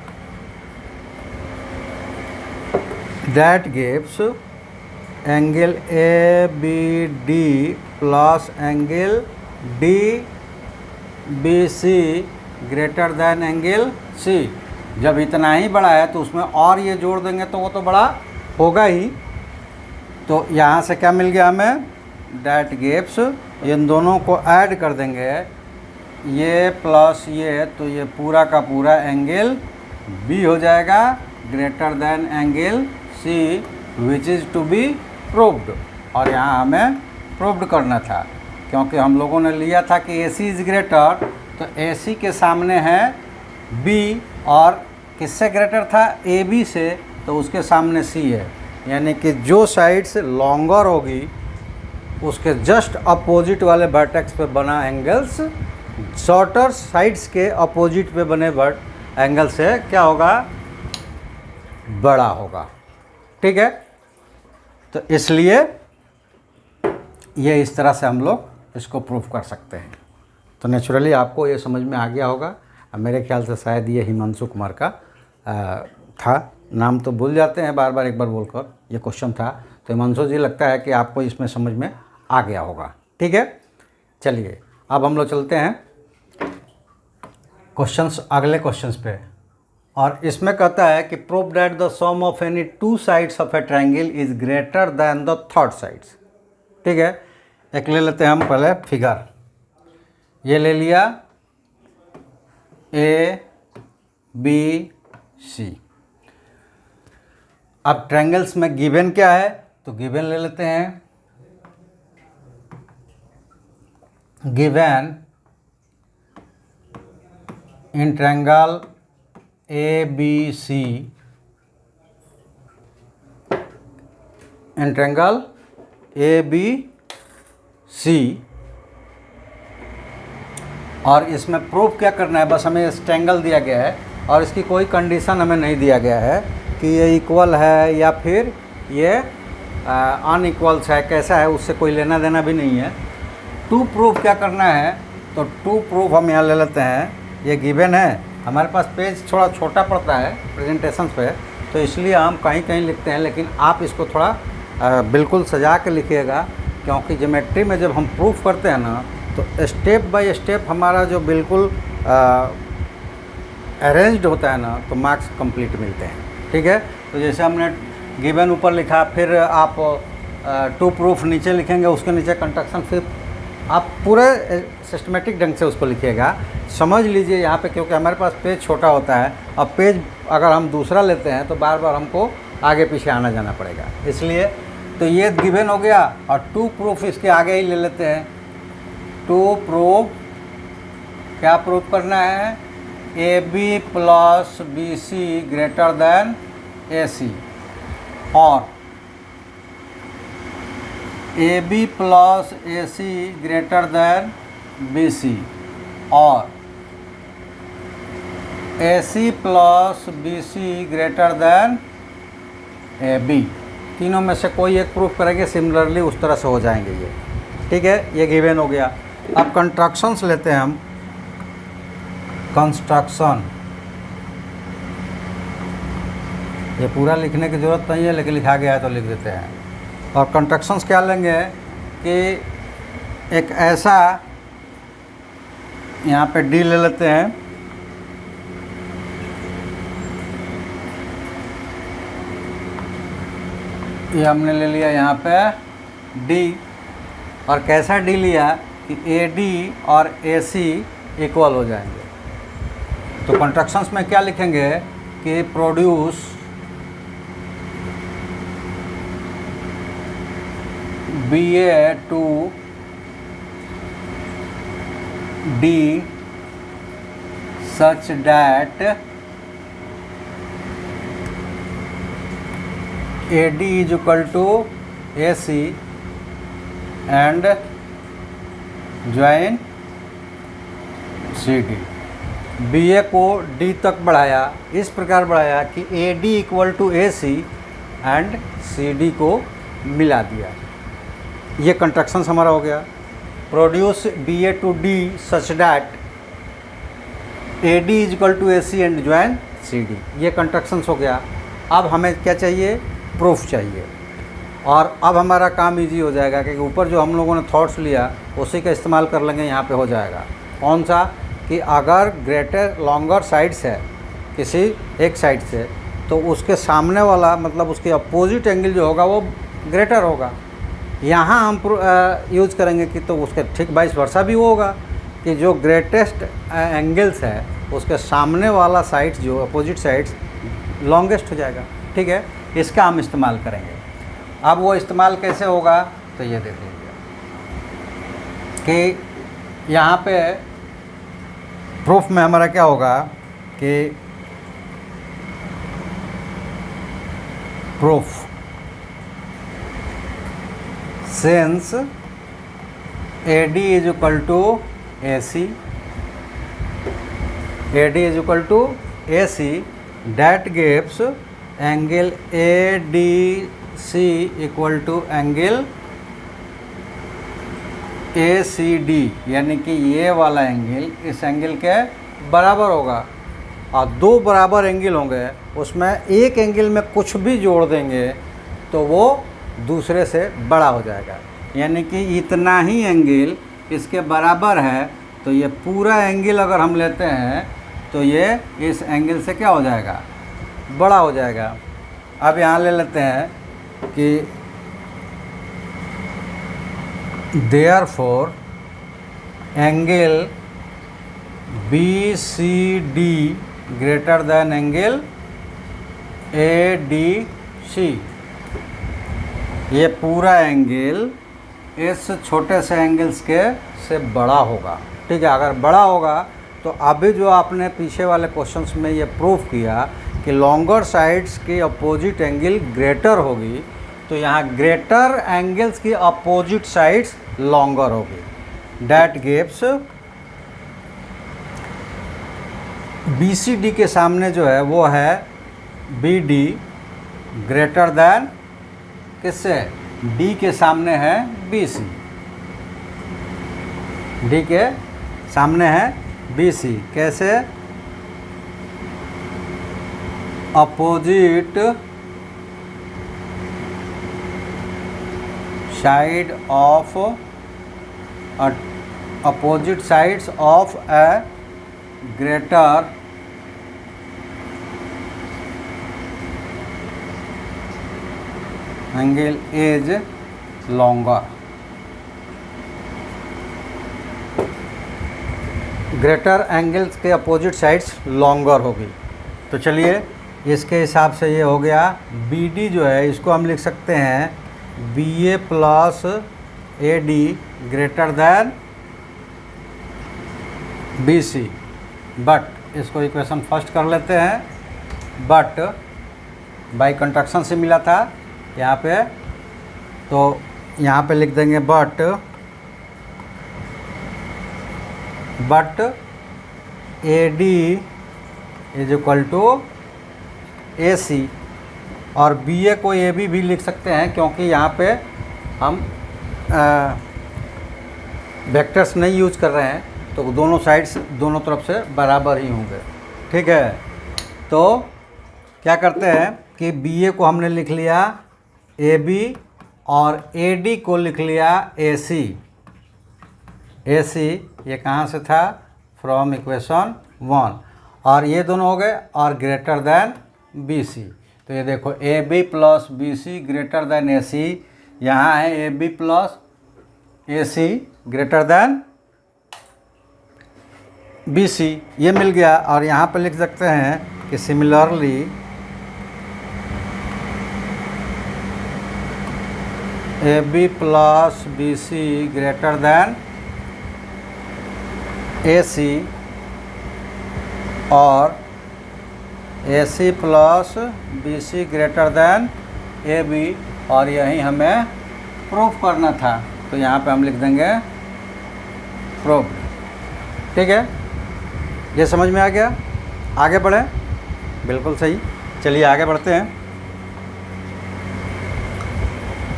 that gives angle ABD plus angle DBC greater than angle C। जब इतना ही बड़ा है तो उसमें और ये जोड़ देंगे तो वो तो बड़ा होगा ही। तो यहाँ से क्या मिल गया हमें? डेट गिव्स, इन दोनों को ऐड कर देंगे, ये प्लस ये, तो ये पूरा का पूरा एंगल B हो जाएगा greater than angle C, which is to be proved. और यहाँ हमें प्रूव्ड करना था क्योंकि हम लोगों ने लिया था कि AC इज़ ग्रेटर, तो AC के सामने है B और किससे ग्रेटर था? AB से, तो उसके सामने C है। यानी कि जो साइड्स लॉन्गर होगी उसके जस्ट अपोजिट वाले वर्टेक्स पे बना एंगल्स शॉर्टर साइड्स के अपोजिट पे बने एंगल से क्या होगा? बड़ा होगा। ठीक है, तो इसलिए ये इस तरह से हम लोग इसको प्रूव कर सकते हैं। तो नेचुरली आपको ये समझ में आ गया होगा। मेरे ख्याल से शायद ये हिमांशु कुमार का था, नाम तो भूल जाते हैं बार बार एक बार बोलकर, ये क्वेश्चन था। तो हिमांशु जी लगता है कि आपको इसमें समझ में आ गया होगा। ठीक है, चलिए अब हम लोग चलते हैं अगले क्वेश्चंस पे। और इसमें कहता है कि prove that the sum of any two sides of a triangle is greater than the third sides. ठीक है, एक ले लेते हैं हम पहले फिगर। ये ले लिया ABC। अब ट्रायंगल्स में गिवन क्या है? तो गिवन ले लेते हैं। Given in triangle ABC, in triangle ABC, और इसमें प्रूफ क्या करना है? बस हमें इस ट्रायंगल दिया गया है और इसकी कोई कंडीशन हमें नहीं दिया गया है कि ये इक्वल है या फिर ये अनइक्वल्स है, कैसा है, उससे कोई लेना देना भी नहीं है। टू प्रूफ क्या करना है? तो टू प्रूफ हम यहाँ ले लेते हैं। ये गिवन है, हमारे पास पेज थोड़ा छोटा पड़ता है प्रेजेंटेशन पे, तो इसलिए हम कहीं कहीं लिखते हैं, लेकिन आप इसको थोड़ा बिल्कुल सजा के लिखिएगा, क्योंकि ज्योमेट्री में जब हम प्रूफ करते हैं ना तो स्टेप बाय स्टेप हमारा जो बिल्कुल अरेंज्ड होता है ना, तो मार्क्स कंप्लीट मिलते हैं। ठीक है, तो जैसे हमने गिवन ऊपर लिखा, फिर आप टू प्रूफ नीचे लिखेंगे, उसके नीचे कंस्ट्रक्शन फिर आप पूरे सिस्टमेटिक ढंग से उसको लिखिएगा। समझ लीजिए यहाँ पे, क्योंकि हमारे पास पेज छोटा होता है, अब पेज अगर हम दूसरा लेते हैं तो बार बार हमको आगे पीछे आना जाना पड़ेगा, इसलिए तो ये गिवन हो गया। और टू प्रूफ इसके आगे ही ले लेते हैं। टू प्रूफ, क्या प्रूफ करना है? A B plus B C greater than A C, और A B plus A C greater than B C, और A C plus B C greater than A B. तीनों में से कोई एक प्रूफ करेंगे, सिमिलरली उस तरह से हो जाएंगे ये। ठीक है, ये गिवन हो गया। अब कंस्ट्रक्शंस लेते हैं हम। कंस्ट्रक्शन, ये पूरा लिखने की ज़रूरत नहीं है, लेकिन लिखा गया है तो लिख देते हैं। और कंस्ट्रक्शंस क्या लेंगे कि एक ऐसा, यहाँ पे डी ले लेते हैं, ये हमने ले लिया यहाँ पे डी। और कैसा डी लिया कि ए डी और ए सी इक्वल हो जाएंगे। तो कंस्ट्रक्शंस में क्या लिखेंगे कि produce B A to D such that A D is equal to A C and join C D. B A को डी तक बढ़ाया, इस प्रकार बढ़ाया कि A D equal to A C and C D को मिला दिया। ये कंस्ट्रक्शंस हमारा हो गया। Produce B A to D such that A D is equal to A C and join C D, ये कंस्ट्रक्शंस हो गया। अब हमें क्या चाहिए? प्रूफ चाहिए। और अब हमारा काम इजी हो जाएगा, क्योंकि ऊपर जो हम लोगों ने थॉट्स लिया उसी का इस्तेमाल कर लेंगे यहाँ पे। हो जाएगा कौन सा कि अगर ग्रेटर लॉन्गर साइड्स है किसी एक साइड से, तो उसके सामने वाला मतलब उसके अपोजिट एंगल जो होगा वो ग्रेटर होगा। यहाँ हम यूज़ करेंगे कि तो उसके ठीक वाइस वर्सा भी वो होगा कि जो ग्रेटेस्ट एंगल्स है उसके सामने वाला साइड्स जो अपोजिट साइड्स लॉन्गेस्ट हो जाएगा। ठीक है, इसका हम इस्तेमाल करेंगे। अब वो इस्तेमाल कैसे होगा तो ये देख लीजिए कि यहाँ पे प्रूफ में हमारा क्या होगा कि proof since A D is equal to A C, A D is equal to A C, that gives angle A D C equal to angle A C D, यानी कि ये वाला एंगल इस एंगल के बराबर होगा। और दो बराबर एंगल होंगे, उसमें एक एंगल में कुछ भी जोड़ देंगे तो वो दूसरे से बड़ा हो जाएगा। यानी कि इतना ही एंगल इसके बराबर है, तो ये पूरा एंगल अगर हम लेते हैं तो ये इस एंगल से क्या हो जाएगा? बड़ा हो जाएगा। अब यहाँ ले लेते हैं कि therefore angle B C D greater than angle A D C. ये पूरा एंगल इस छोटे से एंगल्स के से बड़ा होगा। ठीक है, अगर बड़ा होगा तो अभी जो आपने पीछे वाले क्वेश्चंस में ये प्रूफ किया कि लॉन्गर साइड्स की अपोजिट एंगल ग्रेटर होगी, तो यहाँ ग्रेटर एंगल्स की अपोजिट साइड्स लॉन्गर होगी। That gives B C D के सामने जो है वो है बी डी ग्रेटर दैन किससे? डी के सामने है बी सी, डी के सामने है बी सी। कैसे? Opposite side of opposite sides of A greater angle is longer. Greater angles के अपोजिट साइड्स लॉन्गर होगी। तो चलिए इसके हिसाब से ये हो गया बी डी जो है इसको हम लिख सकते हैं B A plus A D greater than B C. But इसको इक्वेशन फर्स्ट कर लेते हैं। बट बाई कंट्रक्शन से मिला था यहाँ पे, तो यहाँ पे लिख देंगे but A D is equal to A C, और बी ए को ए बी भी लिख सकते हैं क्योंकि यहाँ पे हम वेक्टर्स नहीं यूज कर रहे हैं, तो दोनों साइड्स दोनों तरफ से बराबर ही होंगे। ठीक है, तो क्या करते हैं कि बी ए को हमने लिख लिया ए बी और ए डी को लिख लिया ए सी। ए सी ये कहाँ से था, फ्रॉम इक्वेशन 1, और ये दोनों हो गए और ग्रेटर दैन बी सी। तो ये देखो A B plus B C greater than A C, यहाँ है A B plus A C greater than B C, ये मिल गया। और यहाँ पे लिख सकते हैं कि similarly A B plus B C greater than A C और A C plus B C greater than A B, और यही हमें प्रूफ करना था। तो यहाँ पे हम लिख देंगे प्रूफ। ठीक है, ये समझ में आ गया। आगे बढ़े, बिल्कुल सही। चलिए आगे बढ़ते हैं।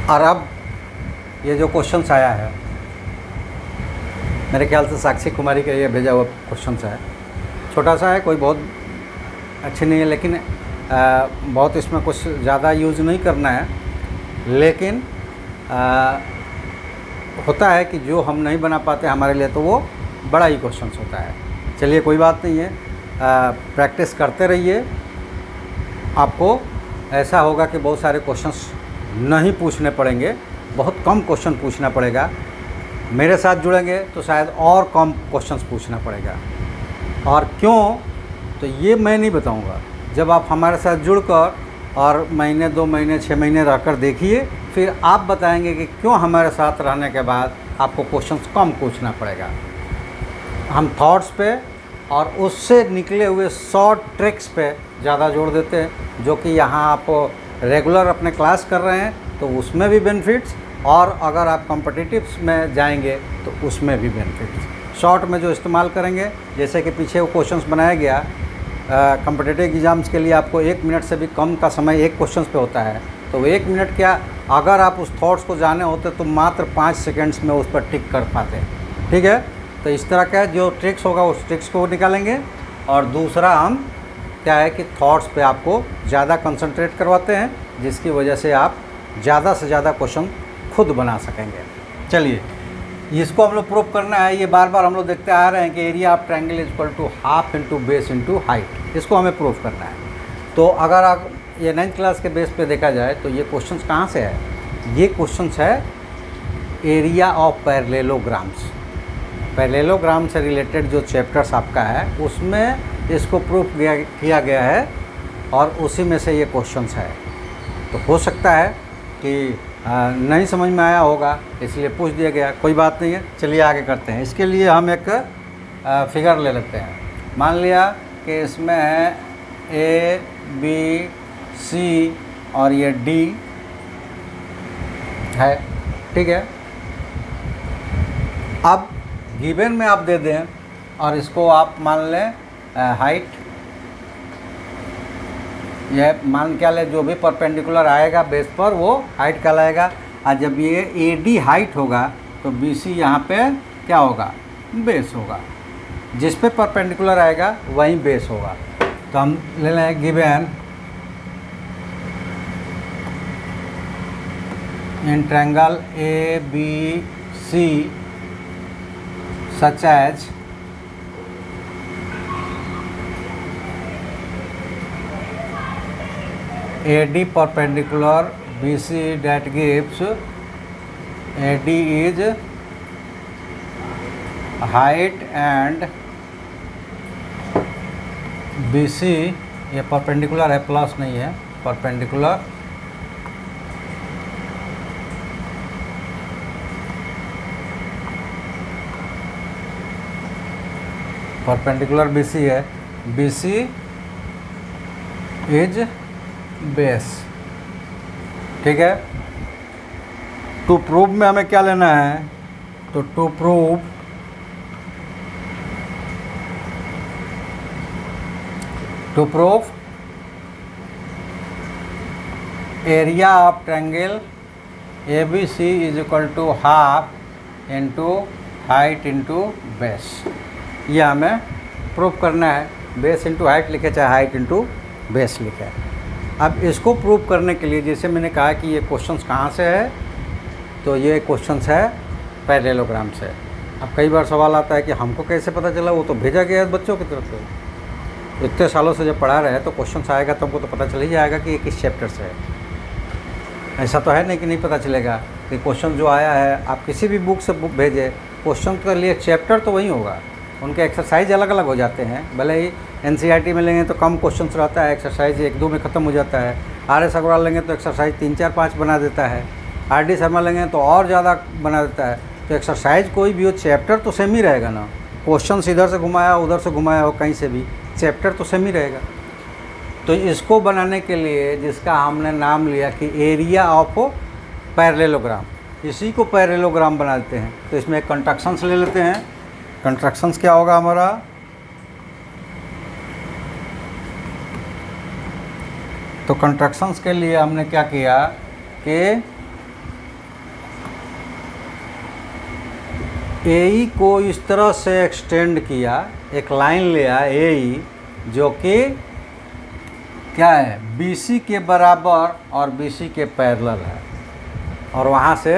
और अब ये जो क्वेश्चंस आया है, मेरे ख्याल से साक्षी कुमारी के लिए भेजा हुआ क्वेश्चंस है। छोटा सा है, कोई बहुत अच्छी नहीं है, लेकिन बहुत इसमें कुछ ज़्यादा यूज़ नहीं करना है, लेकिन होता है कि जो हम नहीं बना पाते हमारे लिए, तो वो बड़ा ही क्वेश्चंस होता है। चलिए कोई बात नहीं है, प्रैक्टिस करते रहिए। आपको ऐसा होगा कि बहुत सारे क्वेश्चंस नहीं पूछने पड़ेंगे, बहुत कम क्वेश्चन पूछना पड़ेगा। मेरे साथ जुड़ेंगे तो शायद और कम क्वेश्चंस पूछना पड़ेगा। और क्यों, तो ये मैं नहीं बताऊंगा। जब आप हमारे साथ जुड़कर और महीने 2 महीने 6 महीने रहकर देखिए, फिर आप बताएंगे कि क्यों हमारे साथ रहने के बाद आपको क्वेश्चंस कम पूछना पड़ेगा। हम थॉट्स पे और उससे निकले हुए शॉर्ट ट्रिक्स पे ज़्यादा जोर देते हैं, जो कि यहाँ आप रेगुलर अपने क्लास कर रहे हैं तो उसमें भी बेनिफिट्स, और अगर आप कॉम्पिटिटिव्स में जाएंगे तो उसमें भी बेनिफिट्स। शॉर्ट में जो इस्तेमाल करेंगे, जैसे कि पीछे वो क्वेश्चंस बनाया गया कॉम्पिटिटिव एग्ज़ाम्स के लिए, आपको 1 मिनट से भी कम का समय एक क्वेश्चन पे होता है, तो 1 मिनट क्या, अगर आप उस थॉट्स को जाने होते तो मात्र 5 सेकेंड्स में उस पर टिक कर पाते। ठीक है, तो इस तरह का जो ट्रिक्स होगा उस ट्रिक्स को निकालेंगे। और दूसरा हम क्या है कि थॉट्स पे आपको ज़्यादा कंसंट्रेट करवाते हैं, जिसकी वजह से आप ज़्यादा से ज़्यादा क्वेश्चन खुद बना सकेंगे। चलिए इसको हम लोग प्रूफ करना है। ये बार बार हम लोग देखते आ रहे हैं कि area of triangle is equal to half into base into height, इसको हमें प्रूफ करना है। तो अगर आप ये 9th क्लास के बेस पे देखा जाए तो ये क्वेश्चंस कहाँ से है, ये क्वेश्चंस है एरिया ऑफ पैरेललोग्राम्स। पैरेललोग्राम से रिलेटेड जो चैप्टर्स आपका है उसमें इसको प्रूफ किया गया है, और उसी में से ये क्वेश्चंस है। तो हो सकता है कि नहीं समझ में आया होगा, इसलिए पूछ दिया गया, कोई बात नहीं है। चलिए आगे करते हैं। इसके लिए हम एक फिगर ले लेते हैं। मान लिया कि इसमें है ए बी सी और ये डी है। ठीक है, अब गिवन में आप दे दें और इसको आप मान लें हाइट, यह मान क्या ले, जो भी परपेंडिकुलर आएगा बेस पर वो हाइट कहलाएगा। और जब ये ए डी हाइट होगा तो बी सी यहाँ पे क्या होगा, बेस होगा। जिस पे परपेंडिकुलर आएगा वहीं बेस होगा। तो हम ले लें given in triangle A B C such as AD perpendicular BC that gives AD is height and B C ये परपेंडिकुलर है, प्लस नहीं है, परपेंडिकुलर परपेंडिकुलर बी सी है, बी सी इज बेस। ठीक है, टू प्रूव में हमें क्या लेना है, तो to prove area of triangle A B C is equal to half into height into base. ये हमें प्रूव करना है, बेस इंटू हाइट लिखे चाहे हाइट इंटू बेस लिखे। अब इसको प्रूव करने के लिए जैसे मैंने कहा कि ये क्वेश्चंस कहाँ से है, तो ये क्वेश्चंस है पैरेललोग्राम से। अब कई बार सवाल आता है कि हमको कैसे पता चला, वो तो भेजा गया है बच्चों की तरफ से। इतने सालों से जब पढ़ा रहे हैं तो क्वेश्चंस आएगा तो हमको तो पता चल ही जाएगा कि ये किस चैप्टर से है। ऐसा तो है नहीं कि नहीं पता चलेगा कि क्वेश्चन जो आया है आप किसी भी बुक से भेजें, क्वेश्चन के लिए चैप्टर तो वही होगा, उनके एक्सरसाइज अलग अलग हो जाते हैं। भले ही एनसीईआरटी में लेंगे तो कम क्वेश्चंस रहता है, एक्सरसाइज 1-2 में ख़त्म हो जाता है। आर.एस. अग्रवाल लेंगे तो एक्सरसाइज 3-4-5 बना देता है। आर.डी. शर्मा लेंगे तो और ज़्यादा बना देता है। तो एक्सरसाइज कोई भी हो, चैप्टर तो सेम ही रहेगा ना। क्वेश्चन इधर से घुमाया उधर से घुमाया हो, कहीं से भी चैप्टर तो सेम ही रहेगा। तो इसको बनाने के लिए जिसका हमने नाम लिया कि एरिया ऑफ पैरेललोग्राम, इसी को पैरेललोग्राम बना देते हैं। तो इसमें एक कंट्रैक्शंस ले लेते हैं। कंट्रैक्शंस क्या होगा हमारा, तो कंट्रैक्शंस के लिए हमने क्या किया कि ए को इस तरह से एक्सटेंड किया, एक लाइन लिया ए जो कि क्या है, BC के बराबर और BC के पैरेलल है, और वहाँ से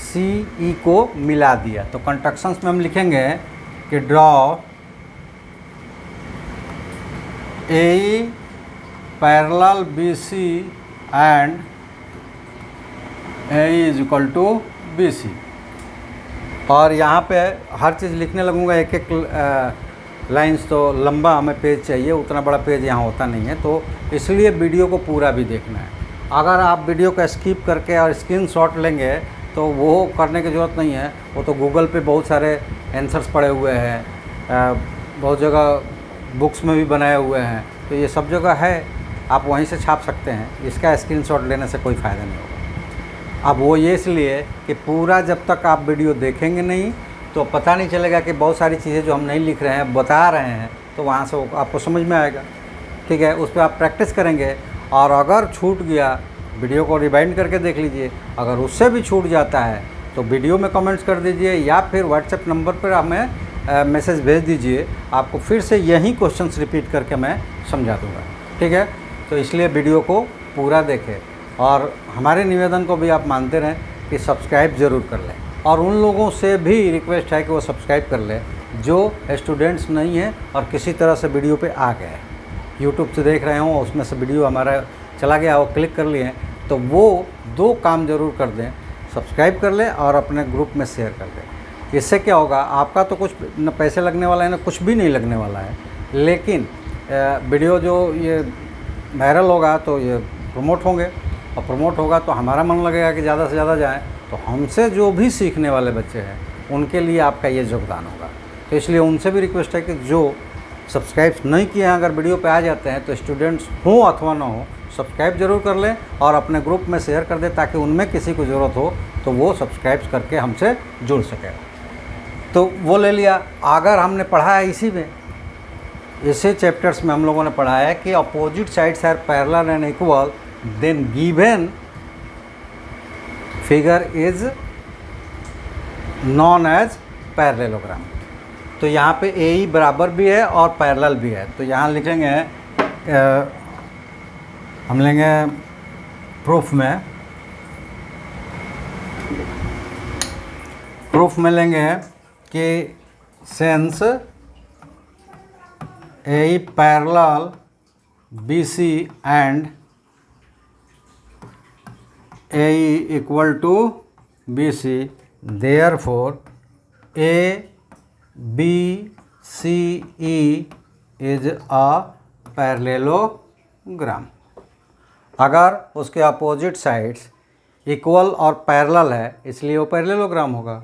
CE को मिला दिया। तो कंट्रैक्शंस में हम लिखेंगे कि draw AE parallel BC and AE is equal to BC। और यहाँ पे हर चीज़ लिखने लगूँगा एक एक लाइंस, तो लंबा हमें पेज चाहिए, उतना बड़ा पेज यहाँ होता नहीं है, तो इसलिए वीडियो को पूरा भी देखना है। अगर आप वीडियो को स्किप करके और स्क्रीनशॉट लेंगे तो वो करने की ज़रूरत नहीं है। वो तो गूगल पे बहुत सारे आंसर्स पड़े हुए हैं, बहुत जगह बुक्स में भी बनाए हुए हैं, तो ये सब जगह है, आप वहीं से छाप सकते हैं। इसका स्क्रीनशॉट लेने से कोई फ़ायदा नहीं होगा। अब वो ये इसलिए कि पूरा जब तक आप वीडियो देखेंगे नहीं तो पता नहीं चलेगा कि बहुत सारी चीज़ें जो हम नहीं लिख रहे हैं बता रहे हैं, तो वहाँ से वो आपको समझ में आएगा। ठीक है, उस पर आप प्रैक्टिस करेंगे, और अगर छूट गया वीडियो को रिवाइंड करके देख लीजिए। अगर उससे भी छूट जाता है तो वीडियो में कमेंट्स कर दीजिए या फिर व्हाट्सएप नंबर पर हमें मैसेज भेज दीजिए, आपको फिर से यही क्वेश्चंस रिपीट करके मैं समझा दूँगा। ठीक है, तो इसलिए वीडियो को पूरा देखें, और हमारे निवेदन को भी आप मानते रहें कि सब्सक्राइब ज़रूर कर लें। और उन लोगों से भी रिक्वेस्ट है कि वो सब्सक्राइब कर लें जो स्टूडेंट्स नहीं हैं और किसी तरह से वीडियो पे आ गए, यूट्यूब से देख रहे हों, उसमें से वीडियो हमारा चला गया वो क्लिक कर लिए, तो वो 2 काम ज़रूर कर दें, सब्सक्राइब कर लें और अपने ग्रुप में शेयर कर दें। इससे क्या होगा, आपका तो कुछ न पैसे लगने वाला है ना कुछ भी नहीं लगने वाला है, लेकिन वीडियो जो ये वायरल होगा तो ये प्रमोट होंगे, और प्रमोट होगा तो हमारा मन लगेगा कि ज़्यादा से ज़्यादा जाएँ, तो हमसे जो भी सीखने वाले बच्चे हैं उनके लिए आपका ये योगदान होगा। तो इसलिए उनसे भी रिक्वेस्ट है कि जो सब्सक्राइब नहीं किए हैं, अगर वीडियो पे आ जाते हैं तो स्टूडेंट्स हों अथवा ना हो, सब्सक्राइब ज़रूर कर लें और अपने ग्रुप में शेयर कर दें, ताकि उनमें किसी को ज़रूरत हो तो वो सब्सक्राइब करके हमसे जुड़ सके। तो वो ले लिया। अगर हमने पढ़ा है इसी में, इसी चैप्टर्स में हम लोगों ने पढ़ा है कि opposite sides are parallel and equal, then given figure is known as parallelogram. तो यहाँ पे ए बराबर भी है और पैरेलल भी है। तो यहाँ लिखेंगे हम लेंगे प्रूफ में लेंगे कि since A parallel BC and AE equal to BC, therefore ABCE is a parallelogram. अगर उसके अपोजिट साइड्स इक्वल और पैरेलल है इसलिए वो पैरेललोग्राम होगा।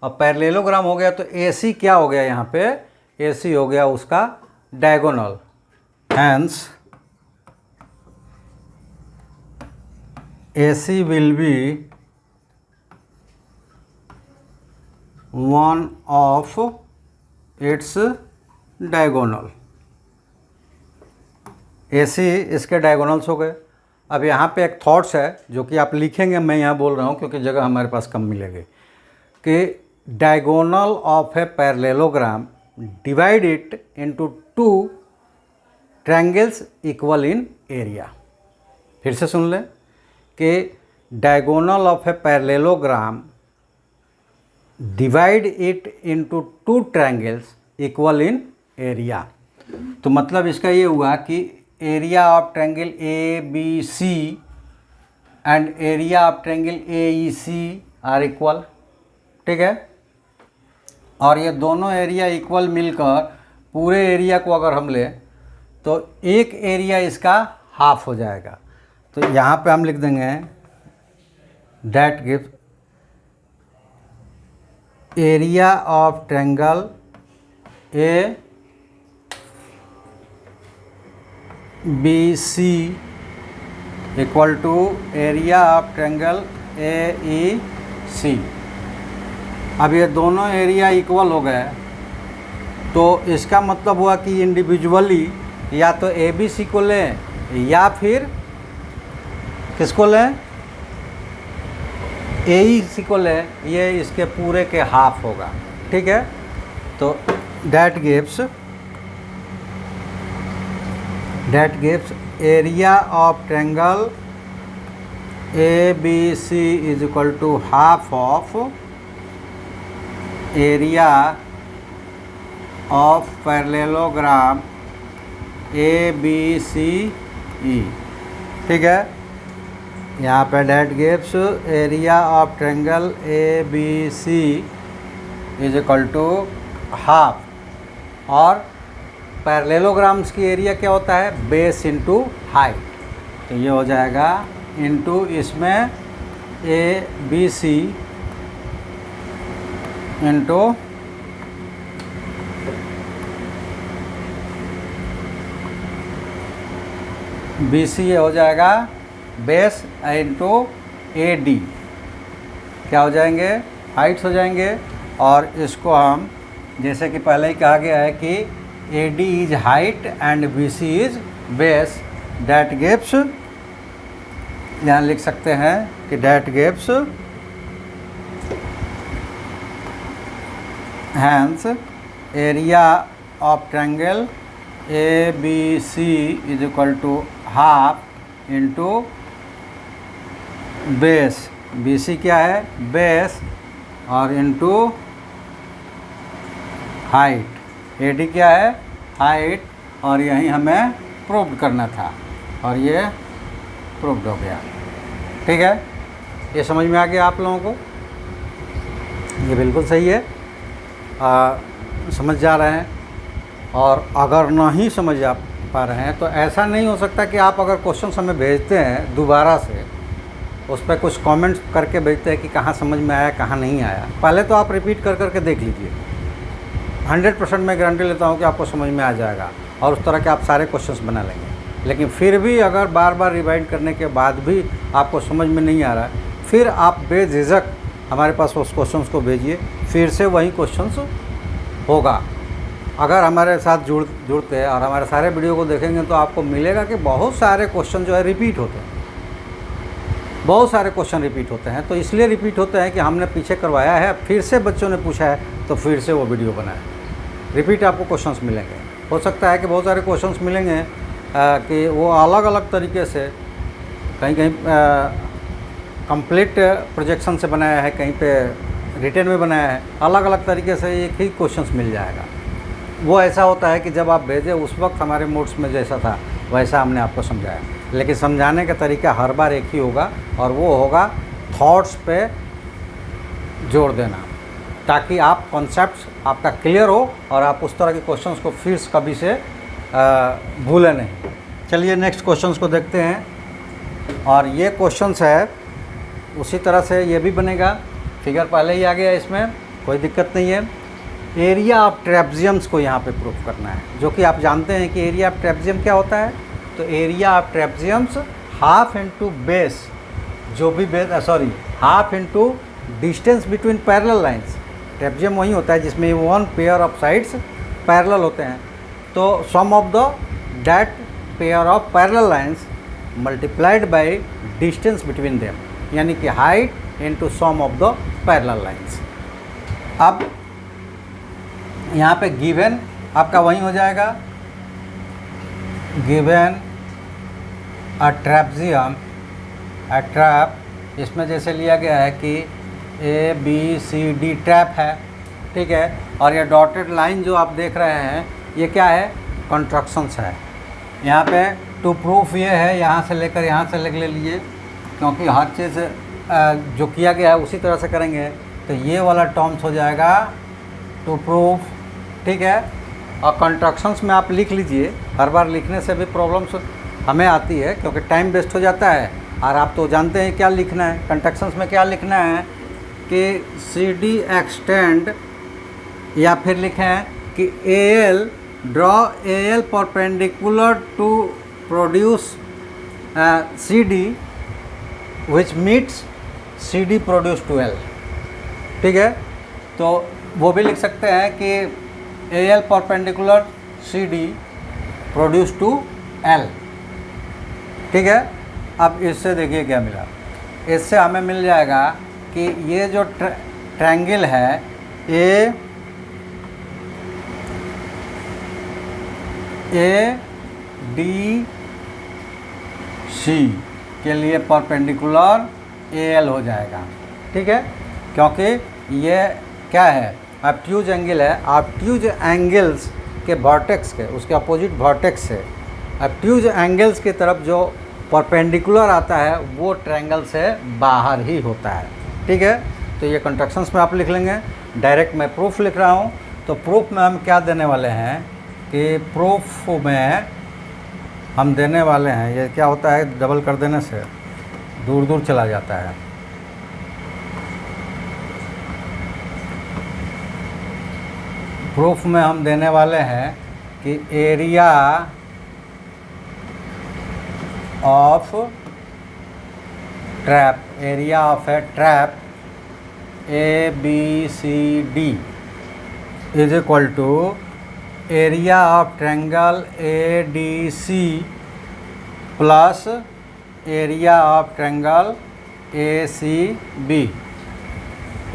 और पैरेललोग्राम हो गया तो AC क्या हो गया यहाँ पे, AC हो गया उसका diagonal. Hence AC will be one of its diagonal. AC इसके डायगोनल्स हो गए। अब यहाँ पे एक थॉट्स है जो कि आप लिखेंगे, मैं यहाँ बोल रहा हूँ क्योंकि जगह हमारे पास कम मिलेगी, कि diagonal of a parallelogram divide it into two triangles equal in area. फिर से सुन लें कि diagonal of a parallelogram divide it into two triangles equal in area. तो मतलब इसका ये हुआ कि area of triangle ABC and area of triangle AEC are equal. ठीक है, और ये दोनों एरिया इक्वल मिलकर पूरे एरिया को अगर हम लें तो एक एरिया इसका हाफ हो जाएगा। तो यहाँ पे हम लिख देंगे that gives area of triangle ABC equal to area of triangle AEC। अब ये दोनों एरिया इक्वल हो गए तो इसका मतलब हुआ कि इंडिविजुअली या तो ABC को लें या फिर किसको लें, AEC को लें, ये इसके पूरे के हाफ होगा। ठीक है, तो that gives area of triangle ABC is equal to half of area of parallelogram ABCE। ठीक है, यहाँ पे that gives area of triangle ABC is equal to half, और पैरेललोग्राम्स की एरिया क्या होता है, बेस इंटू हाइट। तो ये हो जाएगा इंटू इसमें ABC इंटू BC हो जाएगा बेस इंटू AD, क्या हो जाएंगे, हाइट्स हो जाएंगे। और इसको हम जैसे कि पहले ही कहा गया है कि AD is height and BC is base, that gives, यहाँ लिख सकते हैं कि that gives hence area of triangle ABC is equal to half into base, BC क्या है, बेस, और इंटू हाइट, AD क्या है, हाइट, और यही हमें प्रूव करना था और ये प्रूव्ड हो गया। ठीक है, ये समझ में आ गया आप लोगों को, ये बिल्कुल सही है, समझ जा रहे हैं। और अगर नहीं समझ आ पा रहे हैं तो ऐसा नहीं हो सकता कि आप अगर क्वेश्चन हमें भेजते हैं दोबारा से, उस पर कुछ कमेंट्स करके भेजते हैं कि कहाँ समझ में आया कहाँ नहीं आया। पहले तो आप रिपीट कर करके देख लीजिए, 100% मैं गारंटी लेता हूँ कि आपको समझ में आ जाएगा और उस तरह के आप सारे क्वेश्चंस बना लेंगे। लेकिन फिर भी अगर बार बार रिवाइंड करने के बाद भी आपको समझ में नहीं आ रहा है, फिर आप बेझिझक हमारे पास उस क्वेश्चंस को भेजिए, फिर से वही क्वेश्चंस होगा। अगर हमारे साथ जुड़ते हैं और हमारे सारे वीडियो को देखेंगे तो आपको मिलेगा कि बहुत सारे क्वेश्चन जो है रिपीट होते हैं, बहुत सारे क्वेश्चन रिपीट होते हैं। तो इसलिए रिपीट होते हैं कि हमने पीछे करवाया है, फिर से बच्चों ने पूछा है तो फिर से वो वीडियो बनाया। रिपीट आपको क्वेश्चंस मिलेंगे, हो सकता है कि बहुत सारे क्वेश्चंस मिलेंगे कि वो अलग अलग तरीके से, कहीं कहीं कंप्लीट प्रोजेक्शन से बनाया है, कहीं पे रिटन में बनाया है, अलग अलग तरीके से एक ही क्वेश्चंस मिल जाएगा। वो ऐसा होता है कि जब आप भेजें उस वक्त हमारे मोड्स में जैसा था वैसा हमने आपको समझाया, लेकिन समझाने का तरीका हर बार एक ही होगा और वो होगा थॉट्स पे जोर देना, ताकि आप कॉन्सेप्ट्स आपका क्लियर हो और आप उस तरह के क्वेश्चंस को फिर कभी से भूले नहीं। चलिए नेक्स्ट क्वेश्चंस को देखते हैं। और ये क्वेश्चंस है उसी तरह से ये भी बनेगा, फिगर पहले ही आ गया, इसमें कोई दिक्कत नहीं है। एरिया ऑफ ट्रेपजियम्स को यहाँ पे प्रूफ करना है, जो कि आप जानते हैं कि एरिया ऑफ ट्रेपजियम क्या होता है। तो area of trapeziums half into base, जो भी base half into distance between parallel lines. Trapezium वही होता है जिसमें one pair of sides parallel होते हैं। तो sum of the that pair of parallel lines multiplied by distance between them, यानी कि height into sum of the parallel lines. अब यहाँ पे गिवन आपका वही हो जाएगा, गिवन अ ट्रेपजियम, अ ट्रैप, इसमें जैसे लिया गया है कि A B C D trap है, ठीक है। और ये डॉटेड लाइन जो आप देख रहे हैं ये क्या है, कंस्ट्रक्शंस है। यहाँ पे टू प्रूफ ये है, यहाँ से लेकर यहाँ से ले लीजिए, क्योंकि हर चीज़ जो किया गया है उसी तरह से करेंगे। तो ये वाला टर्म्स हो जाएगा टू प्रूफ, ठीक है। और कंस्ट्रक्शंस में आप लिख लीजिए, हर बार लिखने से भी प्रॉब्लम्स हमें आती है क्योंकि टाइम वेस्ट हो जाता है। और आप तो जानते हैं क्या लिखना है कंस्ट्रक्शंस में, क्या लिखना है कि सी डी एक्सटेंड, या फिर लिखें कि A L draw A L perpendicular to produce C D which meets C D produce to L, ठीक है। तो वो भी लिख सकते हैं कि A L perpendicular C D produce to L, ठीक है। अब इससे देखिए क्या मिला, इससे हमें मिल जाएगा कि ये जो ट्रायंगल है ए डी सी के लिए परपेंडिकुलर ए एल हो जाएगा, ठीक है। क्योंकि ये क्या है, ऑब्ट्यूज एंगल है, ऑब्ट्यूज एंगल्स के वर्टेक्स के, उसके अपोजिट वर्टेक्स से ऑब्ट्यूज एंगल्स की तरफ जो परपेंडिकुलर आता है वो ट्रायंगल से बाहर ही होता है, ठीक है। तो ये कंस्ट्रक्शंस में आप लिख लेंगे। डायरेक्ट मैं प्रूफ लिख रहा हूँ, तो प्रूफ में हम क्या देने वाले हैं कि प्रूफ में हम देने वाले हैं, ये क्या होता है डबल कर देने से दूर दूर चला जाता है। प्रूफ में हम देने वाले हैं कि area of trap, area of a trap A B C D is equal to area of triangle A D C plus area of triangle A C B.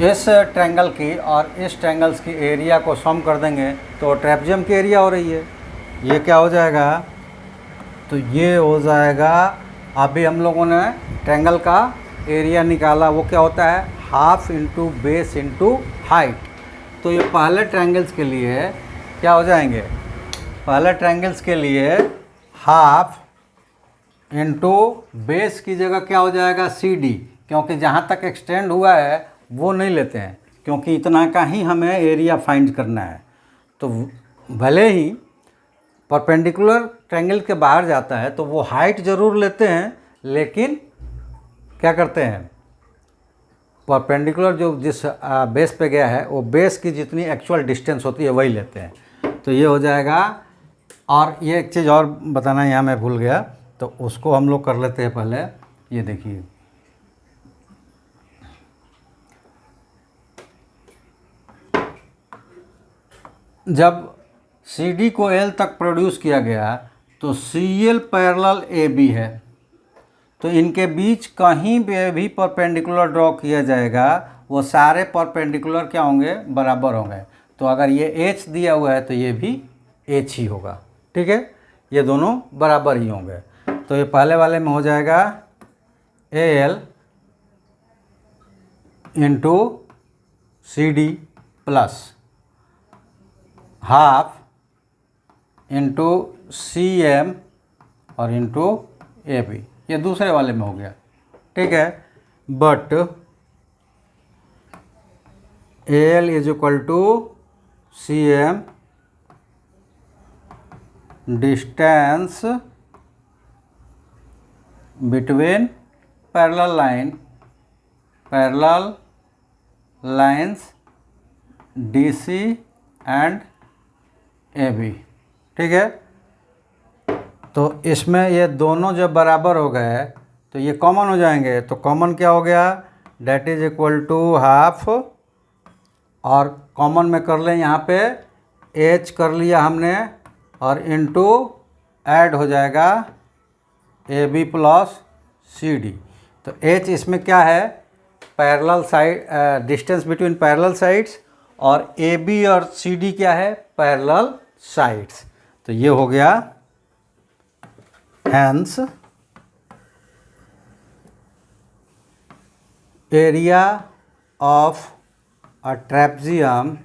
इस ट्रायंगल की और इस ट्रायंगल्स की एरिया को सम कर देंगे तो ट्रेपजियम की एरिया हो रही है। ये क्या हो जाएगा, तो ये हो जाएगा, अभी हम लोगों ने ट्रायंगल का एरिया निकाला, वो क्या होता है half into base into height. तो ये पहले ट्रायंगल्स के लिए क्या हो जाएंगे, पहले ट्रायंगल्स के लिए हाफ इंटू बेस की जगह क्या हो जाएगा सी डी, क्योंकि जहाँ तक एक्सटेंड हुआ है वो नहीं लेते हैं, क्योंकि इतना का ही हमें एरिया फाइंड करना है। तो भले ही परपेंडिकुलर ट्रायंगल के बाहर जाता है तो वो हाइट ज़रूर लेते हैं, लेकिन क्या करते हैं परपेंडिकुलर जो जिस बेस पे गया है वो बेस की जितनी एक्चुअल डिस्टेंस होती है वही लेते हैं। तो ये हो जाएगा। और ये एक चीज़ और बताना यहाँ मैं भूल गया, तो उसको हम लोग कर लेते हैं पहले। ये देखिए, जब सी डी को एल तक प्रोड्यूस किया गया तो C L parallel A B है, तो इनके बीच कहीं पे भी परपेंडिकुलर ड्रॉ किया जाएगा वो सारे परपेंडिकुलर क्या होंगे, बराबर होंगे। तो अगर ये एच दिया हुआ है तो ये भी एच ही होगा, ठीक है, ये दोनों बराबर ही होंगे। तो ये पहले वाले में हो जाएगा A L into C D plus half into C M और इंटू ए बी, ये दूसरे वाले में हो गया, ठीक है। But A L is equal to C M distance between parallel lines DC and AB। ठीक है, तो इसमें ये दोनों जब बराबर हो गए तो ये कॉमन हो जाएंगे। तो कॉमन क्या हो गया, that is equal to half, और कॉमन में कर लें यहाँ पे H कर लिया हमने, और इनटू ऐड हो जाएगा AB प्लस CD। तो H इसमें क्या है, parallel side, distance between parallel sides, और AB और CD क्या है, पैरेलल साइड्स। तो ये हो गया hence area of a trapezium,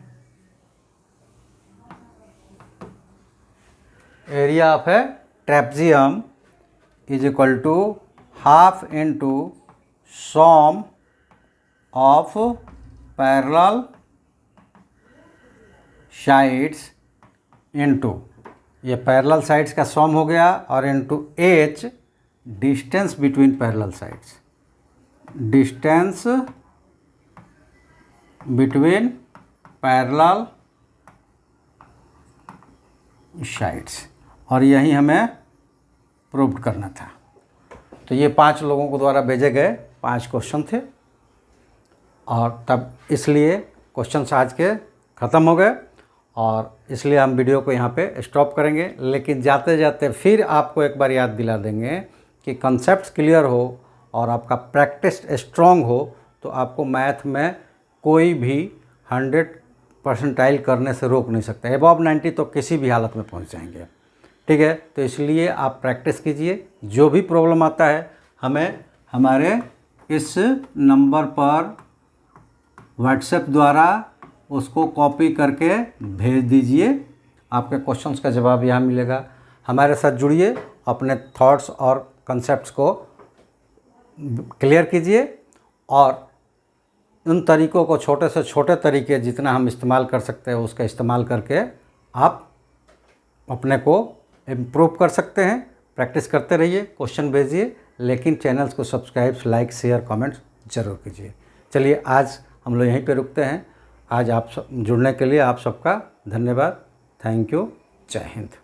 area of a trapezium is equal to half into sum of parallel sides into, ये पैरेलल साइड्स का सम हो गया, और into H distance between parallel sides, distance between parallel sides, और यही हमें prove करना था। तो ये 5 लोगों को द्वारा भेजे गए 5 क्वेश्चन थे, और तब इसलिए क्वेश्चन आज के ख़त्म हो गए, और इसलिए हम वीडियो को यहाँ पे स्टॉप करेंगे। लेकिन जाते जाते फिर आपको एक बार याद दिला देंगे कि कॉन्सेप्ट्स क्लियर हो और आपका प्रैक्टिस स्ट्रॉन्ग हो, तो आपको मैथ में कोई भी 100 परसेंटाइल करने से रोक नहीं सकता। अबव 90 तो किसी भी हालत में पहुँच जाएंगे। ठीक है, तो इसलिए आप प्रैक्टिस कीजिए। जो भी प्रॉब्लम आता है हमें हमारे इस नंबर पर व्हाट्सएप द्वारा उसको कॉपी करके भेज दीजिए। आपके क्वेश्चंस का जवाब यहाँ मिलेगा। हमारे साथ जुड़िए, अपने थॉट्स और कंसेप्ट्स को क्लियर कीजिए, और उन तरीक़ों को, छोटे से छोटे तरीके जितना हम इस्तेमाल कर सकते हैं उसका इस्तेमाल करके आप अपने को इम्प्रूव कर सकते हैं। प्रैक्टिस करते रहिए, क्वेश्चन भेजिए, लेकिन चैनल्स को सब्सक्राइब, लाइक, शेयर, कमेंट्स ज़रूर कीजिए। चलिए आज हम लोग यहीं पे रुकते हैं। आज आप सब जुड़ने के लिए आप सबका धन्यवाद। Thank you. जय हिंद।